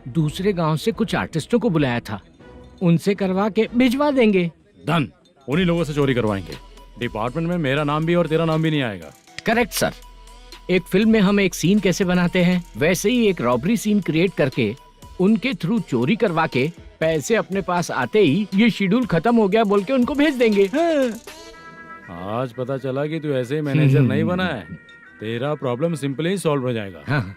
दूसरे गांव से कुछ आर्टिस्टों को बुलाया था, उनसे करवा के भिजवा देंगे। डन, उन्हीं लोगों से चोरी करवाएंगे। डिपार्टमेंट में मेरा नाम भी और तेरा नाम भी नहीं आएगा। Correct sir. एक फिल्म में हम एक सीन कैसे बनाते हैं वैसे ही एक रॉबरी सीन क्रिएट करके उनके थ्रू चोरी करवा के पैसे अपने पास आते ही ये शेड्यूल खत्म हो गया बोल के उनको भेज देंगे। आज पता चला कि तू ऐसे ही मैनेजर नहीं बना है। तेरा प्रॉब्लम सिंपली ही सॉल्व हो जाएगा। हाँ।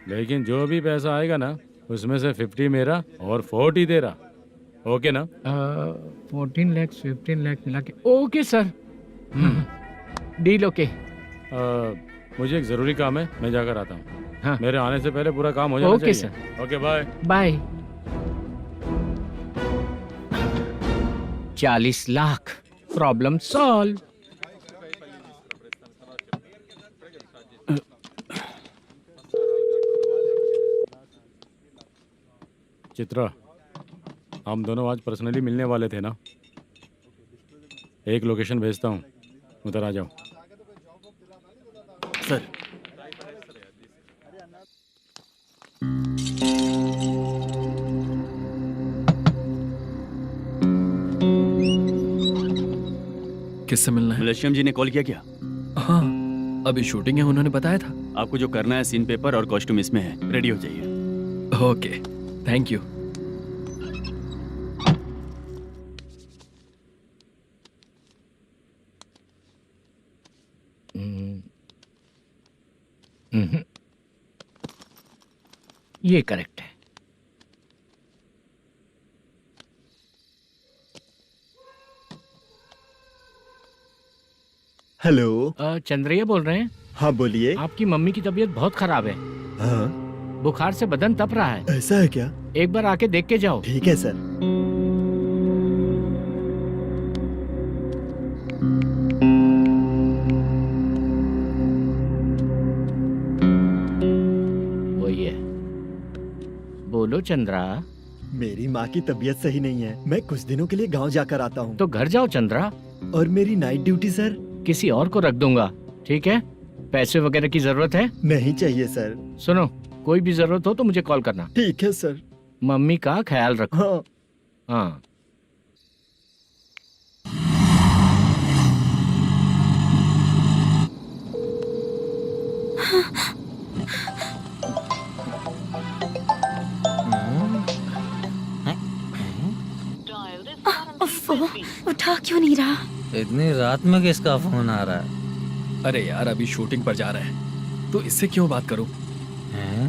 लेकिन जो भी पैसा आएगा ना उसमें से 50 मेरा और 40 तेरा। ओके ना? 14 लाख 15 लाख मिला के। Okay sir. Deal okay. मुझे एक जरूरी काम है, मैं जाकर आता हूँ। हाँ। मेरे आने से पहले पूरा काम हो जाना ओके चाहिए। Sir. Okay bye. Bye. 40 lakh, problem solve. Chitra, हम दोनों आज पर्सनली मिलने वाले थे ना? एक लोकेशन भेजता हूँ, उधर आ जाओ। सर। किससे मिलना है? मलेशियम जी ने कॉल किया क्या? हाँ, अभी शूटिंग है, उन्होंने बताया था। आपको जो करना है सीन पेपर और कॉस्ट्यूम इसमें है, रेडी हो जाइए। Okay, thank you. ये करेक्ट है। हेलो। चंद्रैया बोल रहे हैं? हाँ बोलिए। आपकी मम्मी की तबीयत बहुत खराब है। हाँ। बुखार से बदन तप रहा है। ऐसा है क्या? एक बार आके देख के जाओ। ठीक है सर। वही है। बोलो चंद्रा। मेरी माँ की तबीयत सही नहीं है, मैं कुछ दिनों के लिए गांव जाकर आता हूँ। तो घर जाओ चंद्रा। और मेरी नाइट ड्यूटी सर? किसी और को रख दूंगा, ठीक है? पैसे वगैरह की जरूरत है? नहीं चाहिए सर। सुनो, कोई भी जरूरत हो तो मुझे कॉल करना। ठीक है सर। मम्मी का ख्याल रखो। हाँ। हाँ। मीरा। इतनी रात में किसका फोन आ रहा है? अरे यार अभी शूटिंग पर जा रहे हैं तो इससे क्यों बात करूं? हैं?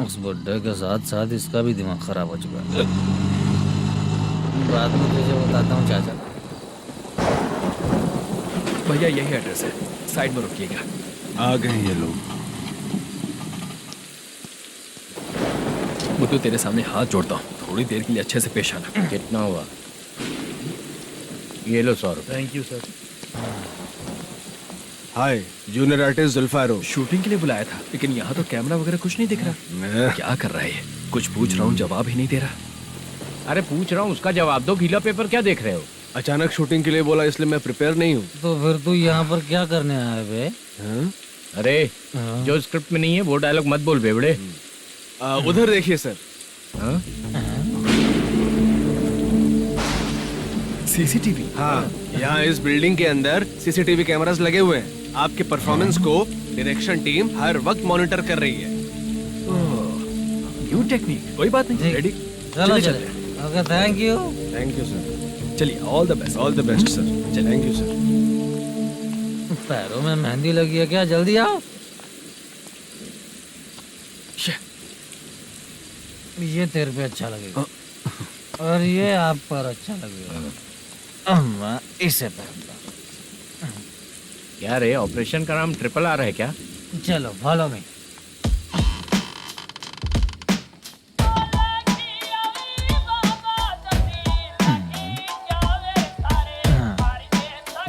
उस बुड्ढे के साथ साथ इसका भी दिमाग खराब हो चुका है। बाद में तुझे बताता हूँ चाचा। भैया यही एड्रेस है, साइड में रुकिएगा। आ गए ये लोग। मुझे तेरे सामने हाथ जोड़ता हूँ, थोड़ी देर के लिए अच्छे से पेश आना। कितना हुआ? ये लो 100 रुपए। Thank you sir. Hi, junior artist जुल्फारो। शूटिंग के लिए बुलाया था लेकिन यहाँ तो कैमरा वगैरह कुछ नहीं दिख रहा। क्या कर रहा है ये? कुछ पूछ रहा हूँ जवाब ही नहीं दे रहा। अरे पूछ रहा हूँ उसका जवाब दो, गीला पेपर क्या देख रहे हो? अचानक शूटिंग के लिए बोला इसलिए मैं प्रिपेयर नहीं हूँ। तो फिर तू यहाँ पर क्या करने आया बे? अरे जो स्क्रिप्ट में नहीं है वो डायलॉग मत बोल बेवड़े। उधर देखिए सर। सीसीटीवी? हाँ, यहाँ इस बिल्डिंग के अंदर सीसीटीवी कैमरास लगे हुए हैं। आपके परफॉर्मेंस को डायरेक्शन टीम हर वक्त मॉनिटर कर रही है। न्यू टेक्निक, कोई बात नहीं। रेडी? चलो चले। Okay, thank you. Thank you sir. चलिए, all the best. All the best sir. Thank you sir. पैरों में मेहंदी लगी है क्या? जल्दी आओ। ये तेरे पे अच्छा लगेगा और ये आप पर अच्छा लगेगा। मैं इसे पहनता। क्या रे, ऑपरेशन का नाम ट्रिपल आर है क्या? चलो फॉलो मी।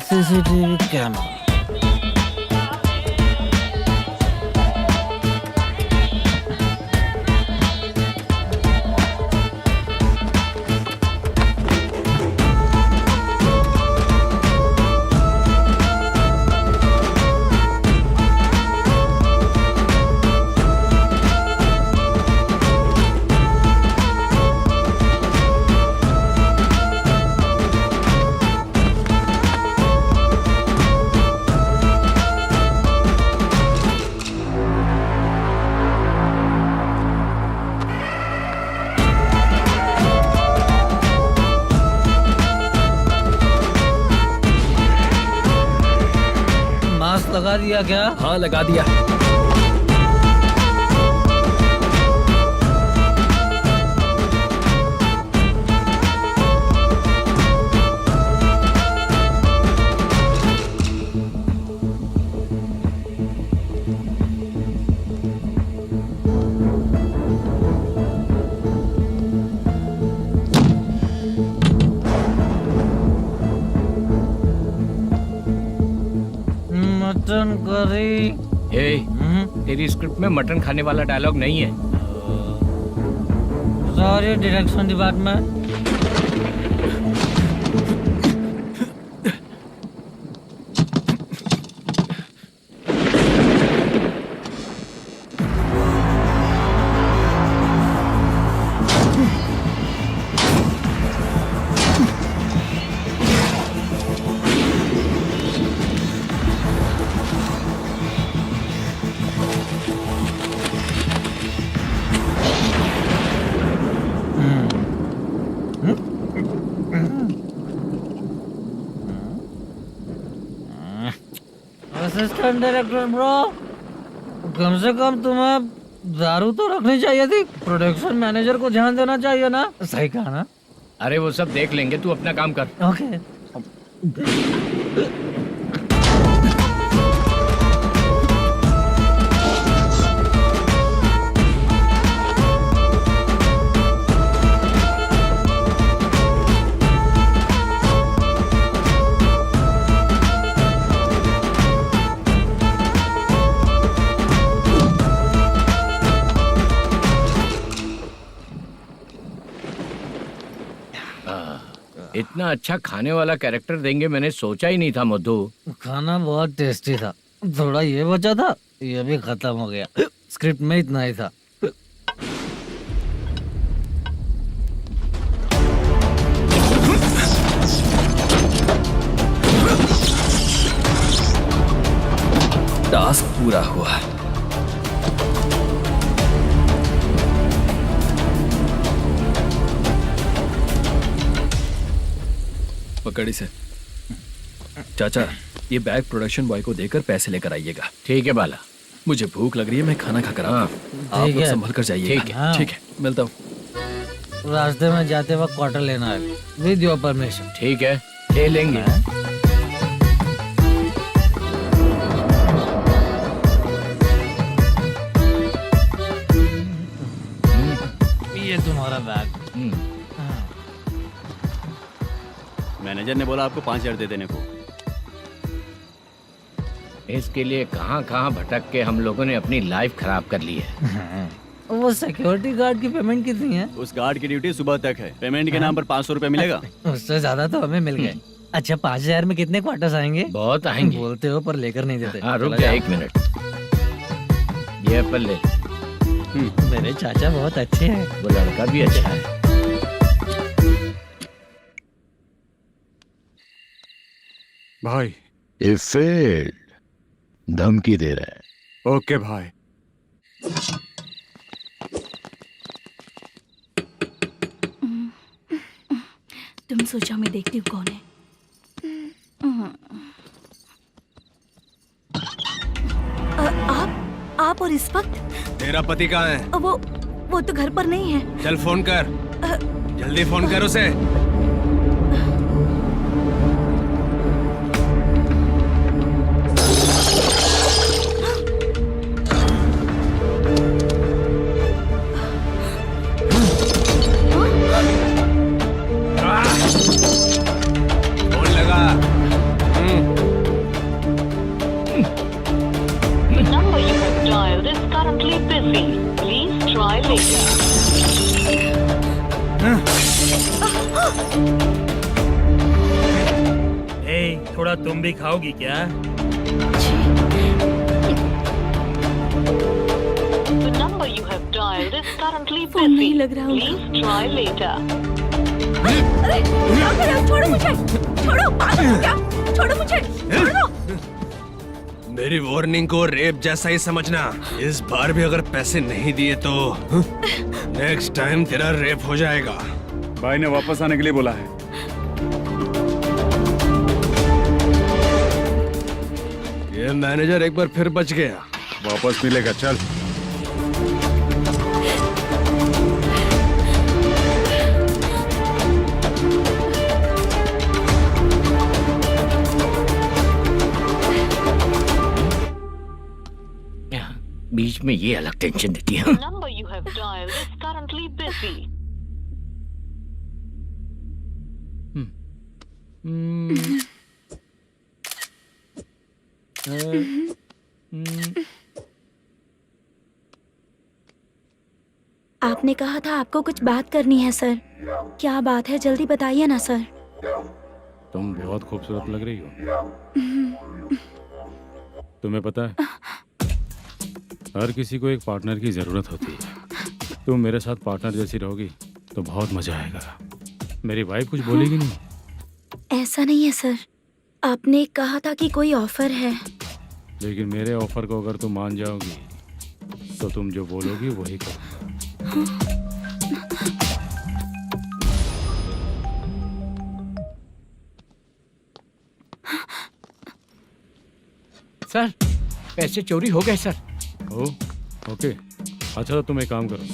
CCTV camera. लगा दिया क्या? हाँ लगा दिया। Mutton curry. तेरी स्क्रिप्ट में मटन खाने वाला डायलॉग नहीं है। Sorry direction department. Assistant director bro, कम से कम तुम्हें दारू तो रखनी चाहिए थी। प्रोडक्शन मैनेजर को ध्यान देना चाहिए ना। सही कहा ना? अरे वो सब देख लेंगे, तू अपना काम कर। ओके। इतना अच्छा खाने वाला कैरेक्टर देंगे मैंने सोचा ही नहीं था मधु। खाना बहुत टेस्टी था। थोड़ा ये बचा था, ये भी खत्म हो गया। स्क्रिप्ट में इतना ही था। टास्क पूरा हुआ। पकड़ी से चाचा, ये बैग प्रोडक्शन बॉय को देकर पैसे लेकर आइएगा। ठीक है बाला। मुझे भूख लग रही है, मैं खाना खा कर आता हूँ। आप ठीक लोग है। संभल कर जाइए। ठीक है। ठीक है, मिलता हूँ। रास्ते में जाते वक्त क्वार्टर लेना है विद योर परमिशन। ठीक है, ले लेंगे। ये तुम्हारा बैग। मैनेजर ने बोला आपको 5,000 दे देने को। इसके लिए कहाँ कहाँ भटक के हम लोगों ने अपनी लाइफ खराब कर ली है। वो सिक्योरिटी गार्ड की पेमेंट कितनी है? उस गार्ड की ड्यूटी सुबह तक है। पेमेंट के नाम पर 500 रुपए मिलेगा। उससे ज्यादा तो हमें मिल गए। अच्छा 5,000 में कितने क्वार्टर्स आएंगे? बहुत आएंगे। बोलते हो पर लेकर नहीं देते। हाँ रुक जा 1 मिनट। ये एप्पल ले। मेरे चाचा बहुत अच्छे हैं। वो लड़का भी अच्छा है। भाई ये फेल्ड, धमकी दे रहा है। ओके भाई। तुम सोचो मैं देखती हूँ कौन है। आप और इस वक्त तेरा पति कहाँ है? वो तो घर पर नहीं है। चल फोन कर, जल्दी फोन कर उसे। फोन लगा। number you have dialed is currently busy. Please try later. थोड़ा तुम भी खाओगी क्या? The number you have dialed is currently phone नहीं busy. लग रहा होगा। Please try later. अरे क्या कर रहे हो? छोड़ो मुझे, छोड़ो, पागल हो क्या? छोड़ो मुझे, छोड़ो। मेरी वार्निंग को रेप जैसा ही समझना। इस बार भी अगर पैसे नहीं दिए तो नेक्स्ट टाइम तेरा रेप हो जाएगा। भाई ने वापस आने के लिए बोला है। ये मैनेजर एक बार फिर बच गया। वापस मिलेगा, चल। बीच में ये अलग टेंशन देती है। The number you have dialed is currently busy. आपने कहा था आपको कुछ बात करनी है सर। क्या बात है, जल्दी बताइए ना सर। तुम बहुत खूबसूरत लग रही हो। तुम्हें पता है, हर किसी को एक पार्टनर की जरूरत होती है। तुम मेरे साथ पार्टनर जैसी रहोगी तो बहुत मजा आएगा। मेरी वाइफ कुछ बोलेगी नहीं? ऐसा नहीं है सर, आपने कहा था कि कोई ऑफर है। लेकिन मेरे ऑफर को अगर तुम मान जाओगी तो तुम जो बोलोगी वही करूँगा। सर पैसे चोरी हो गए सर। ओके, अच्छा तो तुम एक काम करो,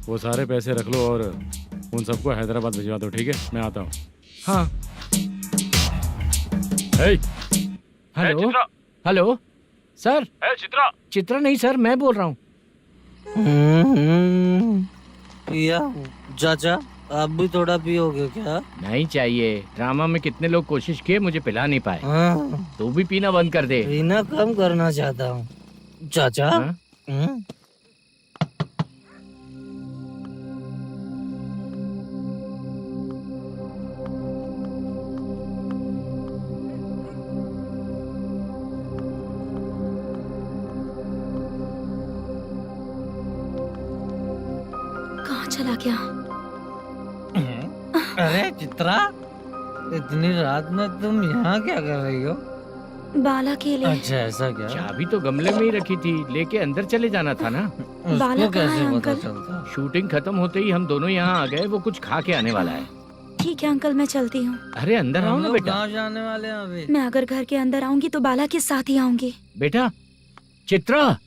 वो सारे पैसे रख लो और उन सबको हैदराबाद भिजवा दो, ठीक है? मैं आता हूँ। हाँ। Hello hello sir. Chitra? Chitra नहीं सर, मैं बोल रहा हूँ। या चाचा आप भी थोड़ा पियोगे क्या? नहीं चाहिए। ड्रामा में कितने लोग कोशिश किए, मुझे पिला नहीं पाए। तू भी पीना बंद कर दे। पीना कम करना चाहता हूँ चाचा। कहाँ चला गया? अरे चित्रा, इतनी रात में तुम यहाँ क्या कर रही हो? बाला के लिए। अच्छा ऐसा क्या? चाबी तो गमले में ही रखी थी, लेके अंदर चले जाना था ना। बाला उसको कहाँ कैसे है पता अंकल? चलता? शूटिंग खत्म होते ही हम दोनों यहाँ आ गए। वो कुछ खा के आने वाला है। ठीक है अंकल, मैं चलती हूँ। अरे अंदर आओ हम ना लोग बेटा। कहाँ जाने वाले हैं अभी? मैं अगर घर के अंदर आऊंगी तो बाला के साथ ही आऊंगी। बेटा चित्रा।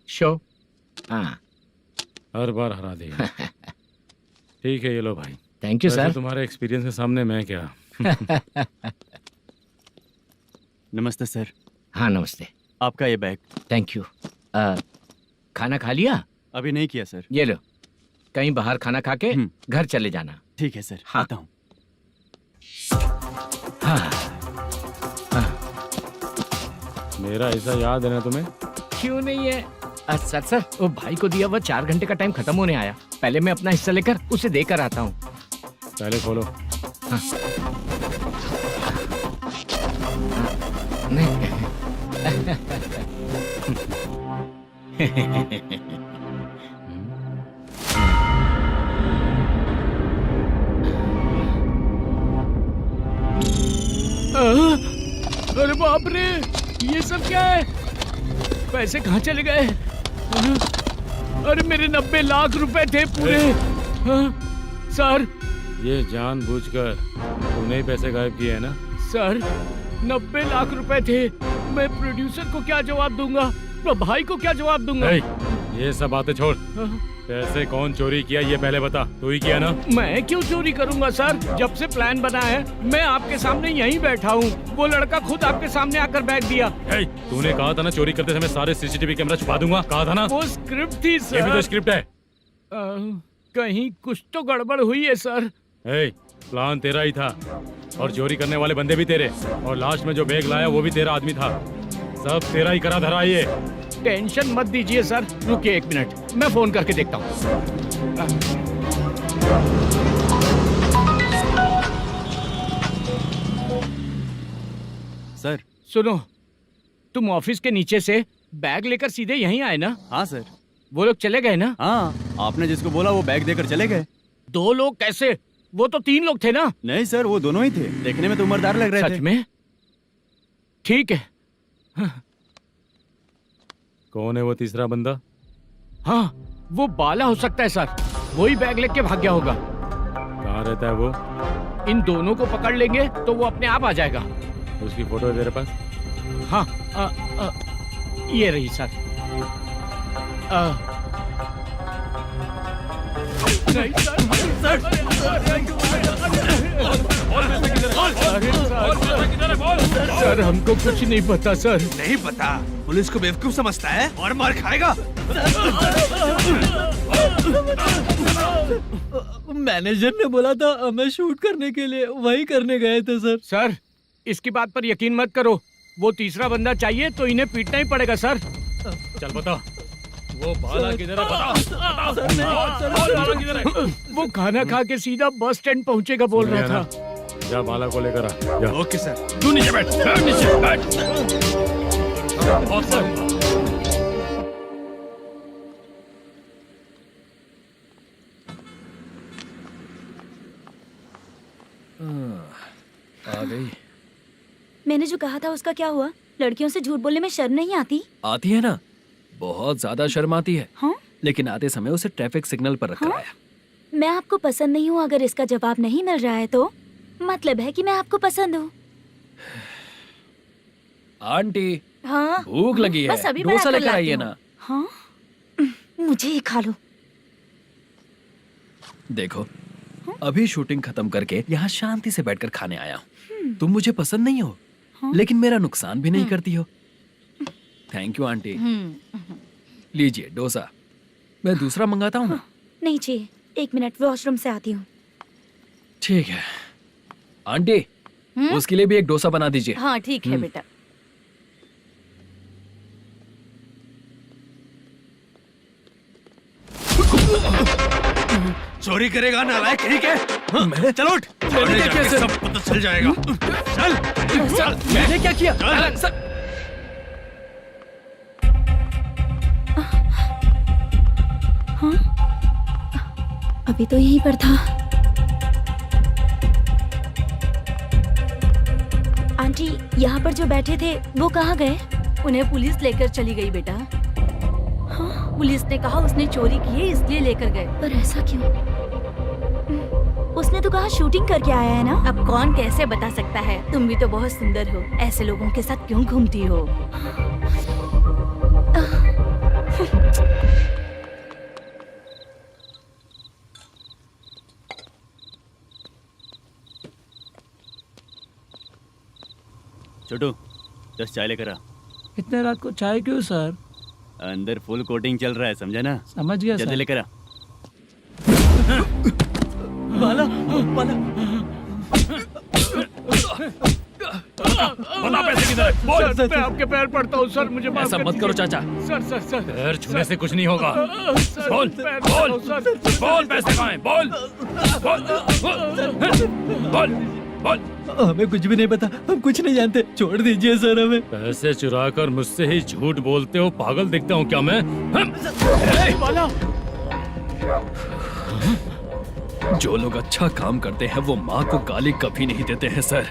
शो। हाँ हर बार हरा दे। ठीक है ये लो भाई। थैंक यू वैसे सर। तुम्हारे एक्सपीरियंस के सामने मैं क्या। नमस्ते सर। हाँ नमस्ते। आपका ये बैग। Thank you. खाना खा लिया? अभी नहीं किया सर। ये लो, कहीं बाहर खाना खा के घर चले जाना। ठीक है सर। हाँ। आता हूँ। हाँ। मेरा ऐसा याद है ना तुम्हें? क्यों नहीं है? सर वो भाई को दिया हुआ 4 घंटे का टाइम खत्म होने आया। पहले मैं अपना हिस्सा लेकर उसे देकर आता हूँ। पहले खोलो। हाँ। अरे बाप रे, ये सब क्या है? पैसे कहाँ चले गए? अरे मेरे 90 लाख रुपए थे पूरे। सर ये जानबूझकर तूने ही पैसे गायब किए हैं ना? सर 90 लाख रुपए थे। मैं प्रोड्यूसर को क्या जवाब दूंगा, तो भाई को क्या जवाब दूंगा? ये सब बातें छोड़। पैसे कौन चोरी किया ये पहले बता। तू ही किया ना? मैं क्यों चोरी करूंगा सर? जब से प्लान बना है मैं आपके सामने यहीं बैठा हूँ। वो लड़का खुद आपके सामने आकर बैग दिया। तूने कहा था ना चोरी करते समय सारे सीसीटीवी कैमरा छुपा दूंगा। कहा था ना? वो स्क्रिप्ट थी सर। ये भी तो स्क्रिप्ट है। कहीं कुछ तो गड़बड़ हुई है सर। प्लान तेरा ही था और चोरी करने वाले बंदे भी तेरे, और लास्ट में जो बैग लाया वो भी तेरा आदमी था। सब तेरा ही करा धरा ये। टेंशन मत दीजिए सर। रुकिए 1 मिनट, मैं फोन करके देखता हूँ। सर सुनो, तुम ऑफिस के नीचे से बैग लेकर सीधे यहीं आए ना? हाँ सर। वो लोग चले गए ना? हाँ, आपने जिसको बोला वो बैग देकर चले गए। 2 लोग कैसे? वो तो 3 लोग थे ना? नहीं सर, वो दोनों ही थे। देखने में तो उम्रदार लग रहे थे। सच में? ठीक है। कौन है वो तीसरा बंदा? हाँ, वो बाला हो सकता है सर। वही बैग लेके भाग गया होगा। कहाँ रहता है वो? इन दोनों को पकड़ लेंगे तो वो अपने आप आ जाएगा। उसकी फोटो है तेरे पास? हाँ, ये रही सर। नहीं सर, हमको कुछ नहीं पता सर। नहीं पता? पुलिस को बेवकूफ समझता है और मार खाएगा। मैनेजर ने बोला था हमें शूट करने के लिए, वही करने गए थे सर। सर इसकी बात पर यकीन मत करो। वो तीसरा बंदा चाहिए तो इन्हें पीटना ही पड़ेगा सर। चल बता, वो बाला किधर है? बता। वो खाना खा के सीधा बस स्टैंड पहुंचेगा बोल रहा था। जा बाला को लेकर आ। जा। Okay sir. तू नीचे बैठ। नीचे बैठ। आ गई। मैंने जो कहा था उसका क्या हुआ? लड़कियों से झूठ बोलने में शर्म नहीं आती? आती है ना, बहुत ज्यादा शर्म आती है। हाँ? लेकिन आते समय उसे ट्रैफिक सिग्नल पर रखकर आया। मैं आपको पसंद नहीं हूँ अगर इसका जवाब नहीं मिल रहा है तो मतलब है कि मैं आपको पसंद हूँ। आंटी हाँ? भूख लगी है, बस अभी डोसा बनाकर लेकर लाती आइए हूँ। ना। हाँ? मुझे ही खा लो। देखो, अभी शूटिंग खत्म करके यहाँ शांति से बैठकर खाने आया हूँ। तुम मुझे पसंद नहीं हो, लेकिन मेरा नुकसान भी नहीं करती हो। Thank you aunty. लीजिए डोसा। मैं दूसरा मंगाता हूँ ना? नहीं चाहिए, 1 मिनट वॉशरूम से आती हूँ। ठीक है आंटी, उसके लिए भी एक डोसा बना दीजिए। हाँ ठीक है बेटा। चोरी करेगा नालायक, ठीक है? चलो उठ। मैंने क्या किया सर? सब पता चल जाएगा। चल। सर मैंने क्या किया? सर हाँ? अभी तो यहीं पर था। आंटी, यहाँ पर जो बैठे थे वो कहाँ गए? उन्हें पुलिस लेकर चली गई बेटा। हाँ? पुलिस ने कहा उसने चोरी की है इसलिए लेकर गए। पर ऐसा क्यों? उसने तो कहा शूटिंग करके आया है ना। अब कौन कैसे बता सकता है? तुम भी तो बहुत सुंदर हो, ऐसे लोगों के साथ क्यों घूमती हो? छोटू 10 चाय लेकर आ। इतने रात को चाय क्यों सर? अंदर फुल कोटिंग चल रहा है, समझा ना? समझ गया जल्दी सर। लेकर आ। बाला बाला बता पैसे किधर है? बोल। सर, मैं आपके पैर पड़ता हूँ सर, मुझे माफ ऐसा कर मत करो दीजिए। चाचा। सर पैर छूने से कुछ नहीं होगा। सर, बोल पैर बोल पड़ता हूँ, सर। बोल, पैसे कहाँ हैं? बोल बोल बोल बोल। हमें कुछ भी नहीं पता, हम कुछ नहीं जानते, छोड़ दीजिए सर हमें। पैसे चुरा कर मुझसे ही झूठ बोलते हो, पागल दिखता हूँ क्या मैं? जो लोग अच्छा काम करते हैं वो माँ को गाली कभी नहीं देते हैं सर।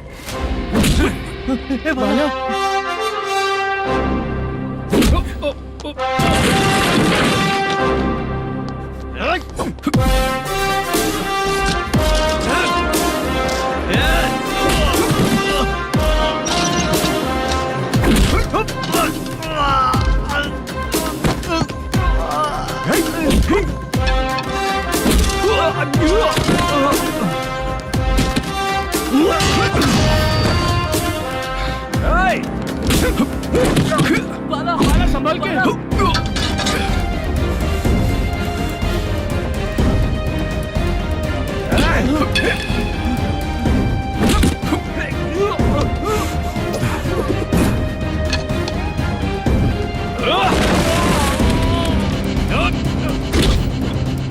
बाला बाला संभाल के।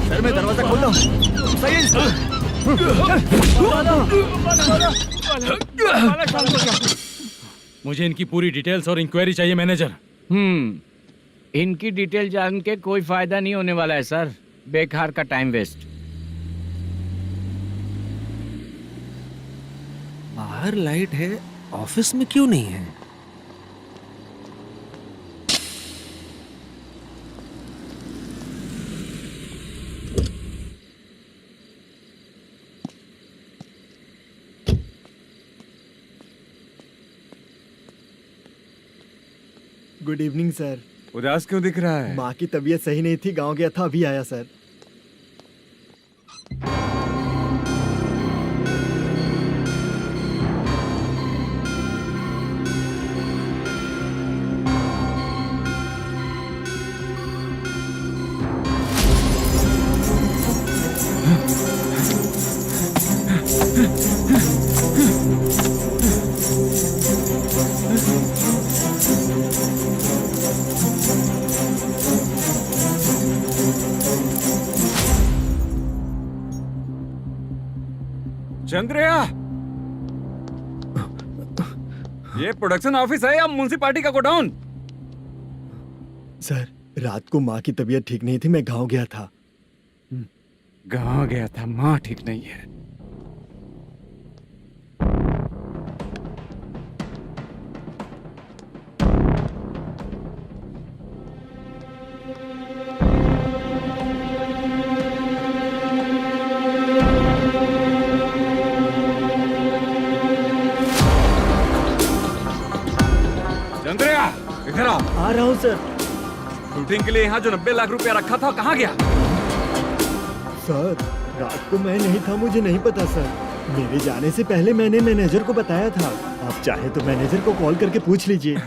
सर मैं दरवाजा खोलता हूँ। सही है सर। मुझे इनकी पूरी डिटेल्स और इंक्वायरी चाहिए मैनेजर। इनकी डिटेल जान के कोई फायदा नहीं होने वाला है सर, बेकार का टाइम वेस्ट। बाहर लाइट है, ऑफिस में क्यों नहीं है? Good evening sir. उदास क्यों दिख रहा है? माँ की तबीयत सही नहीं थी, गांव गया था, अभी आया सर। चंद्रया, ये प्रोडक्शन ऑफिस है या म्युनिसिपालिटी का गोडाउन? सर रात को माँ की तबीयत ठीक नहीं थी, मैं गांव गया था। गांव गया था, माँ ठीक नहीं है। चंद्रया, इधर आओ। आ रहा हूँ सर। शूटिंग के लिए यहाँ जो 90 लाख रुपया रखा था कहाँ गया? सर रात को मैं नहीं था, मुझे नहीं पता सर। मेरे जाने से पहले मैंने मैनेजर को बताया था। आप चाहे तो मैनेजर को कॉल करके पूछ लीजिए।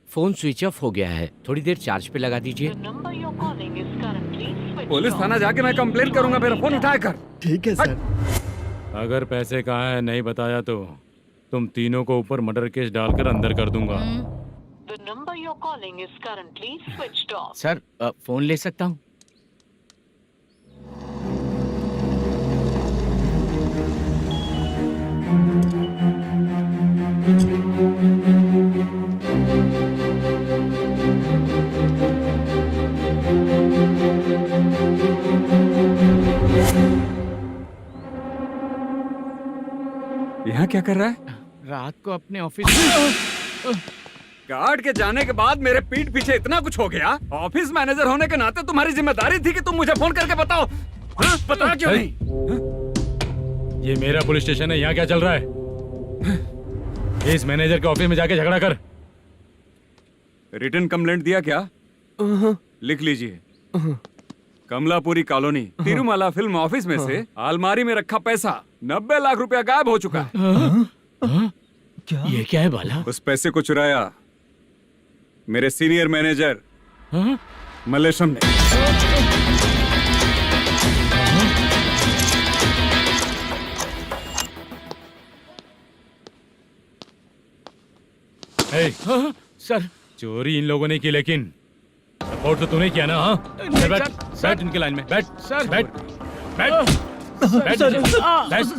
फोन स्विच ऑफ हो गया है, थोड़ी देर चार्ज पे लगा दीजिए। पुलिस थाना जाके मैं कंप्लेंट करूंगा, मेरा फोन उठाया कर। ठीक है सर। अगर पैसे कहाँ है नहीं बताया तो तुम तीनों को ऊपर मर्डर केस डालकर अंदर कर दूंगा। The number you're calling is currently switched off. Sir phone ले सकता हूँ? यहाँ क्या कर रहा है? रात को अपने ऑफिस गार्ड के जाने के बाद मेरे पीठ पीछे इतना कुछ हो गया। ऑफिस मैनेजर होने के नाते तुम्हारी जिम्मेदारी थी कि तुम मुझे फोन करके बताओ। हाँ? बता क्यों नहीं? ये मेरा पुलिस स्टेशन है, यहाँ क्या चल रहा है? इस मैनेजर के ऑफिस में जाके झगड़ा कर। रिटन कंप्लेंट दिया क्या? लिख लीजिए। Kamalapuri colony, Tirumala film office में से अलमारी में रखा पैसा 90 लाख रुपया गायब हो चुका है। ये क्या है बाला? उस पैसे को चुराया मेरे सीनियर मैनेजर मल्लेशम ने। सर, चोरी इन लोगों ने की, लेकिन सपोर्ट तो तूने किया ना? हाँ, बैठ बैठ इनके लाइन में, बैठ सर, बैठ बैठ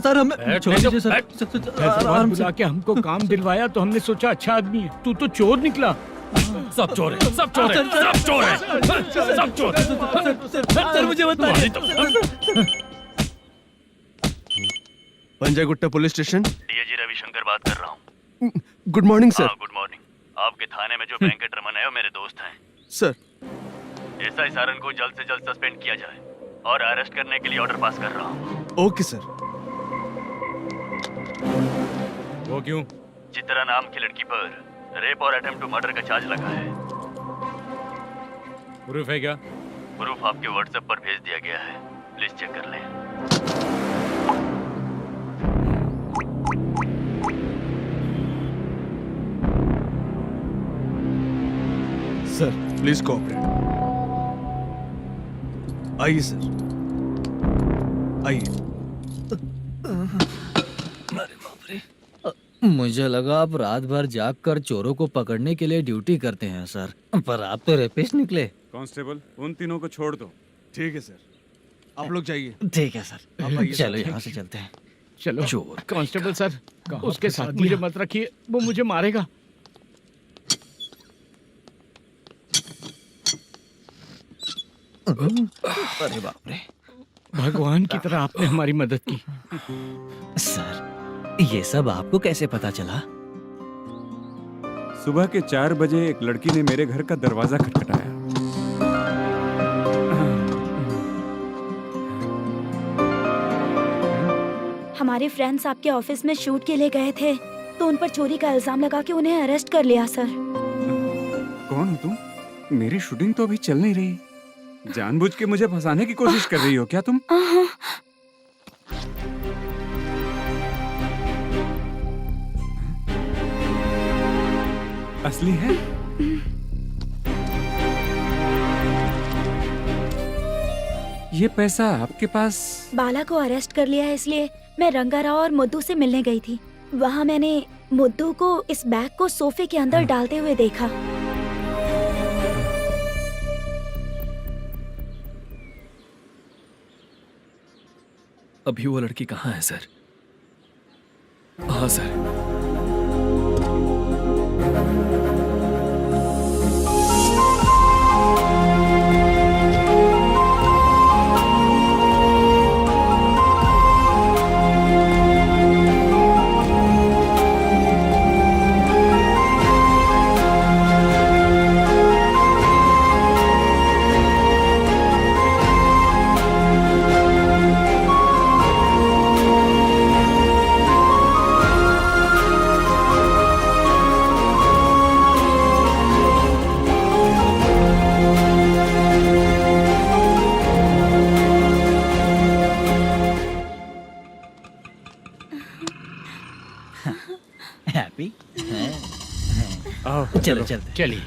सर हमें छोड़ दीजिए सर। आराम बुला के हमको काम दिलवाया तो हमने सोचा अच्छा आदमी है, तू तो चोर निकला। सब चोर है, सब चोर है, सब चोर है, सब चोर है। सर मुझे बताइए। Panjagutta police station, DIG Ravishankar बात कर रहा हूँ। Good morning sir. Good morning. आपके थाने में जो वेंकट रमन है वो मेरे दोस्त हैं। सर, एसआई सारन को जल्द से जल्द सस्पेंड किया जाए और अरेस्ट करने के लिए ऑर्डर पास कर रहा हूँ। Okay sir. वो क्यों? चित्रा नाम की लड़की पर रेप और अटेम्प्ट टू मर्डर का चार्ज लगा है। प्रूफ है क्या? प्रूफ आपके व्हाट्सएप पर भेज दिया गया है, प्लीज चेक कर लें। Sir please cooperate. आइए सर, आइए। मुझे लगा आप रात भर जाग कर चोरों को पकड़ने के लिए ड्यूटी करते हैं सर, पर आप तो रेपिस्ट निकले। कांस्टेबल, उन तीनों को छोड़ दो। ठीक है सर, आप लोग जाइए। ठीक है सर, चलो यहाँ से चलते हैं। चलो चोर कांस्टेबल सर, उसके साथ मुझे मत रखिए, वो मुझे मारेगा। अरे बाप रे, भगवान की तरह आपने हमारी मदद की। सर ये सब आपको कैसे पता चला? सुबह के 4 बजे एक लड़की ने मेरे घर का दरवाजा खटखटाया। हमारे फ्रेंड्स आपके ऑफिस में शूट के लिए गए थे तो उन पर चोरी का इल्जाम लगा के उन्हें अरेस्ट कर लिया सर। कौन हो तुम? मेरी शूटिंग तो अभी चल नहीं रही। जानबूझ के मुझे फंसाने की कोशिश कर रही हो क्या तुम? असली है? ये पैसा आपके पास? बाला को अरेस्ट कर लिया है इसलिए मैं रंगाराव और मुद्दू से मिलने गई थी। वहाँ मैंने मुद्दू को इस बैग को सोफे के अंदर डालते हुए देखा। अभी वो लड़की कहाँ है सर? हाँ सर। हैप्पी? चलो चलते। चलिए।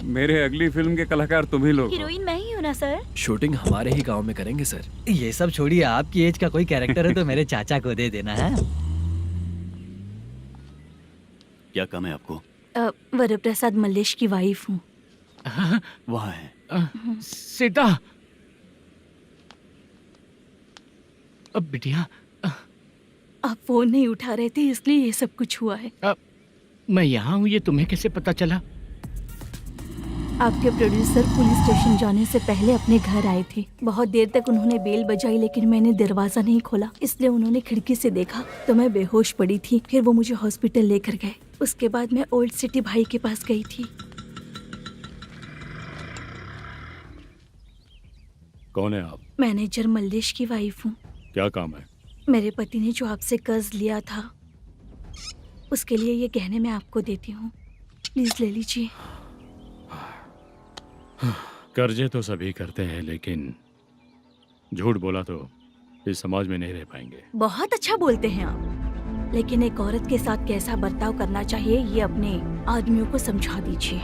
मेरे अगली फिल्म के कलाकार तुम ही लोग हो। हीरोइन मैं ही हूँ ना सर। शूटिंग हमारे ही गांव में करेंगे सर। ये सब छोड़िए, आपकी एज का कोई कैरेक्टर है तो मेरे चाचा को दे देना है। क्या काम है आपको? वरप्रसाद मल्लेश की वाइफ हूँ। वहाँ है। सीता, अब बिटिया आप फोन नहीं उठा रहे थे इसलिए ये सब कुछ हुआ है। मैं यहाँ हूँ, ये तुम्हें कैसे पता चला? आपके प्रोड्यूसर पुलिस स्टेशन जाने से पहले अपने घर आए थे। बहुत देर तक उन्होंने बेल बजाई लेकिन मैंने दरवाजा नहीं खोला, इसलिए उन्होंने खिड़की से देखा तो मैं बेहोश पड़ी थी। फिर वो मुझे हॉस्पिटल लेकर गए। उसके बाद मैं ओल्ड सिटी भाई के पास गई थी। कौन है आप? मैनेजर मल्लेश की वाइफ हूँ। क्या काम है? मेरे पति ने जो आपसे कर्ज लिया था उसके लिए ये गहने मैं आपको देती हूँ, प्लीज ले लीजिए। कर्जे तो सभी करते हैं, लेकिन झूठ बोला तो इस समाज में नहीं रह पाएंगे। बहुत अच्छा बोलते हैं आप, लेकिन एक औरत के साथ कैसा बर्ताव करना चाहिए ये अपने आदमियों को समझा दीजिए।